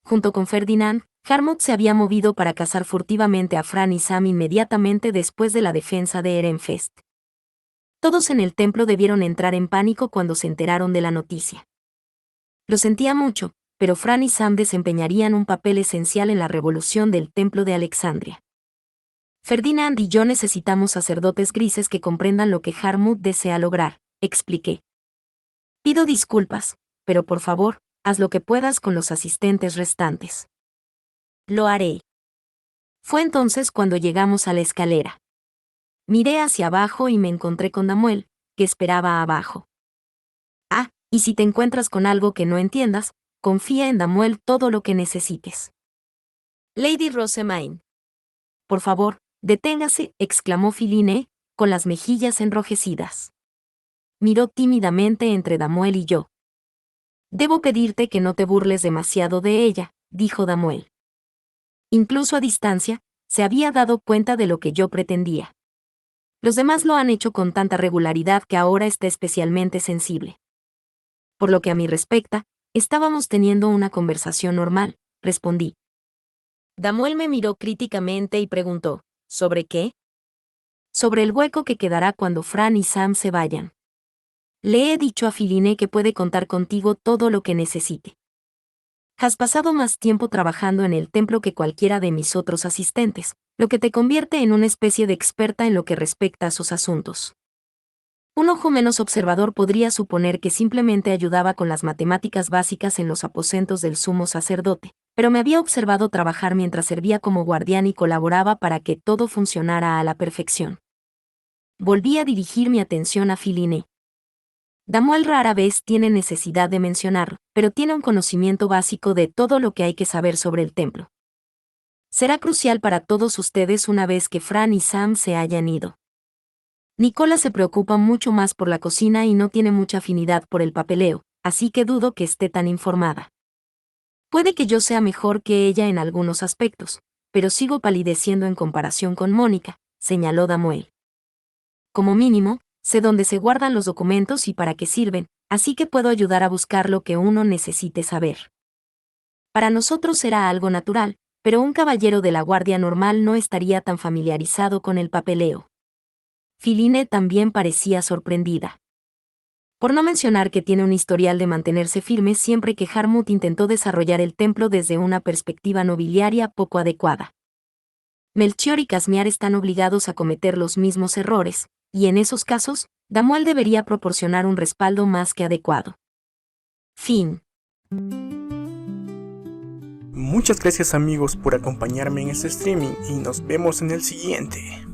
Junto con Ferdinand, Harmut se había movido para cazar furtivamente a Fran y Sam inmediatamente después de la defensa de Ehrenfest. Todos en el templo debieron entrar en pánico cuando se enteraron de la noticia. Lo sentía mucho, pero Fran y Sam desempeñarían un papel esencial en la revolución del templo de Alexandria. Ferdinand y yo necesitamos sacerdotes grises que comprendan lo que Harmut desea lograr, expliqué. Pido disculpas, pero por favor, haz lo que puedas con los asistentes restantes. Lo haré. Fue entonces cuando llegamos a la escalera. Miré hacia abajo y me encontré con Damuel, que esperaba abajo. Ah, y si te encuentras con algo que no entiendas, confía en Damuel todo lo que necesites. Lady Rosamine. Por favor, deténgase, exclamó Philine, con las mejillas enrojecidas. Miró tímidamente entre Damuel y yo. Debo pedirte que no te burles demasiado de ella, dijo Damuel. Incluso a distancia, se había dado cuenta de lo que yo pretendía. Los demás lo han hecho con tanta regularidad que ahora está especialmente sensible. Por lo que a mí respecta, estábamos teniendo una conversación normal, respondí. Damuel me miró críticamente y preguntó, ¿sobre qué? Sobre el hueco que quedará cuando Fran y Sam se vayan. Le he dicho a Philine que puede contar contigo todo lo que necesite. Has pasado más tiempo trabajando en el templo que cualquiera de mis otros asistentes, lo que te convierte en una especie de experta en lo que respecta a sus asuntos. Un ojo menos observador podría suponer que simplemente ayudaba con las matemáticas básicas en los aposentos del sumo sacerdote, pero me había observado trabajar mientras servía como guardián y colaboraba para que todo funcionara a la perfección. Volví a dirigir mi atención a Philine. Damuel rara vez tiene necesidad de mencionarlo, pero tiene un conocimiento básico de todo lo que hay que saber sobre el templo. Será crucial para todos ustedes una vez que Fran y Sam se hayan ido. Nicola se preocupa mucho más por la cocina y no tiene mucha afinidad por el papeleo, así que dudo que esté tan informada. Puede que yo sea mejor que ella en algunos aspectos, pero sigo palideciendo en comparación con Mónica, señaló Damuel. Como mínimo, sé dónde se guardan los documentos y para qué sirven, así que puedo ayudar a buscar lo que uno necesite saber. Para nosotros será algo natural, pero un caballero de la guardia normal no estaría tan familiarizado con el papeleo. Filine también parecía sorprendida. Por no mencionar que tiene un historial de mantenerse firme siempre que Harmut intentó desarrollar el templo desde una perspectiva nobiliaria poco adecuada. Melchior y Casmiar están obligados a cometer los mismos errores, y en esos casos, Damuel debería proporcionar un respaldo más que adecuado. Fin. Muchas gracias amigos por acompañarme en este streaming y nos vemos en el siguiente.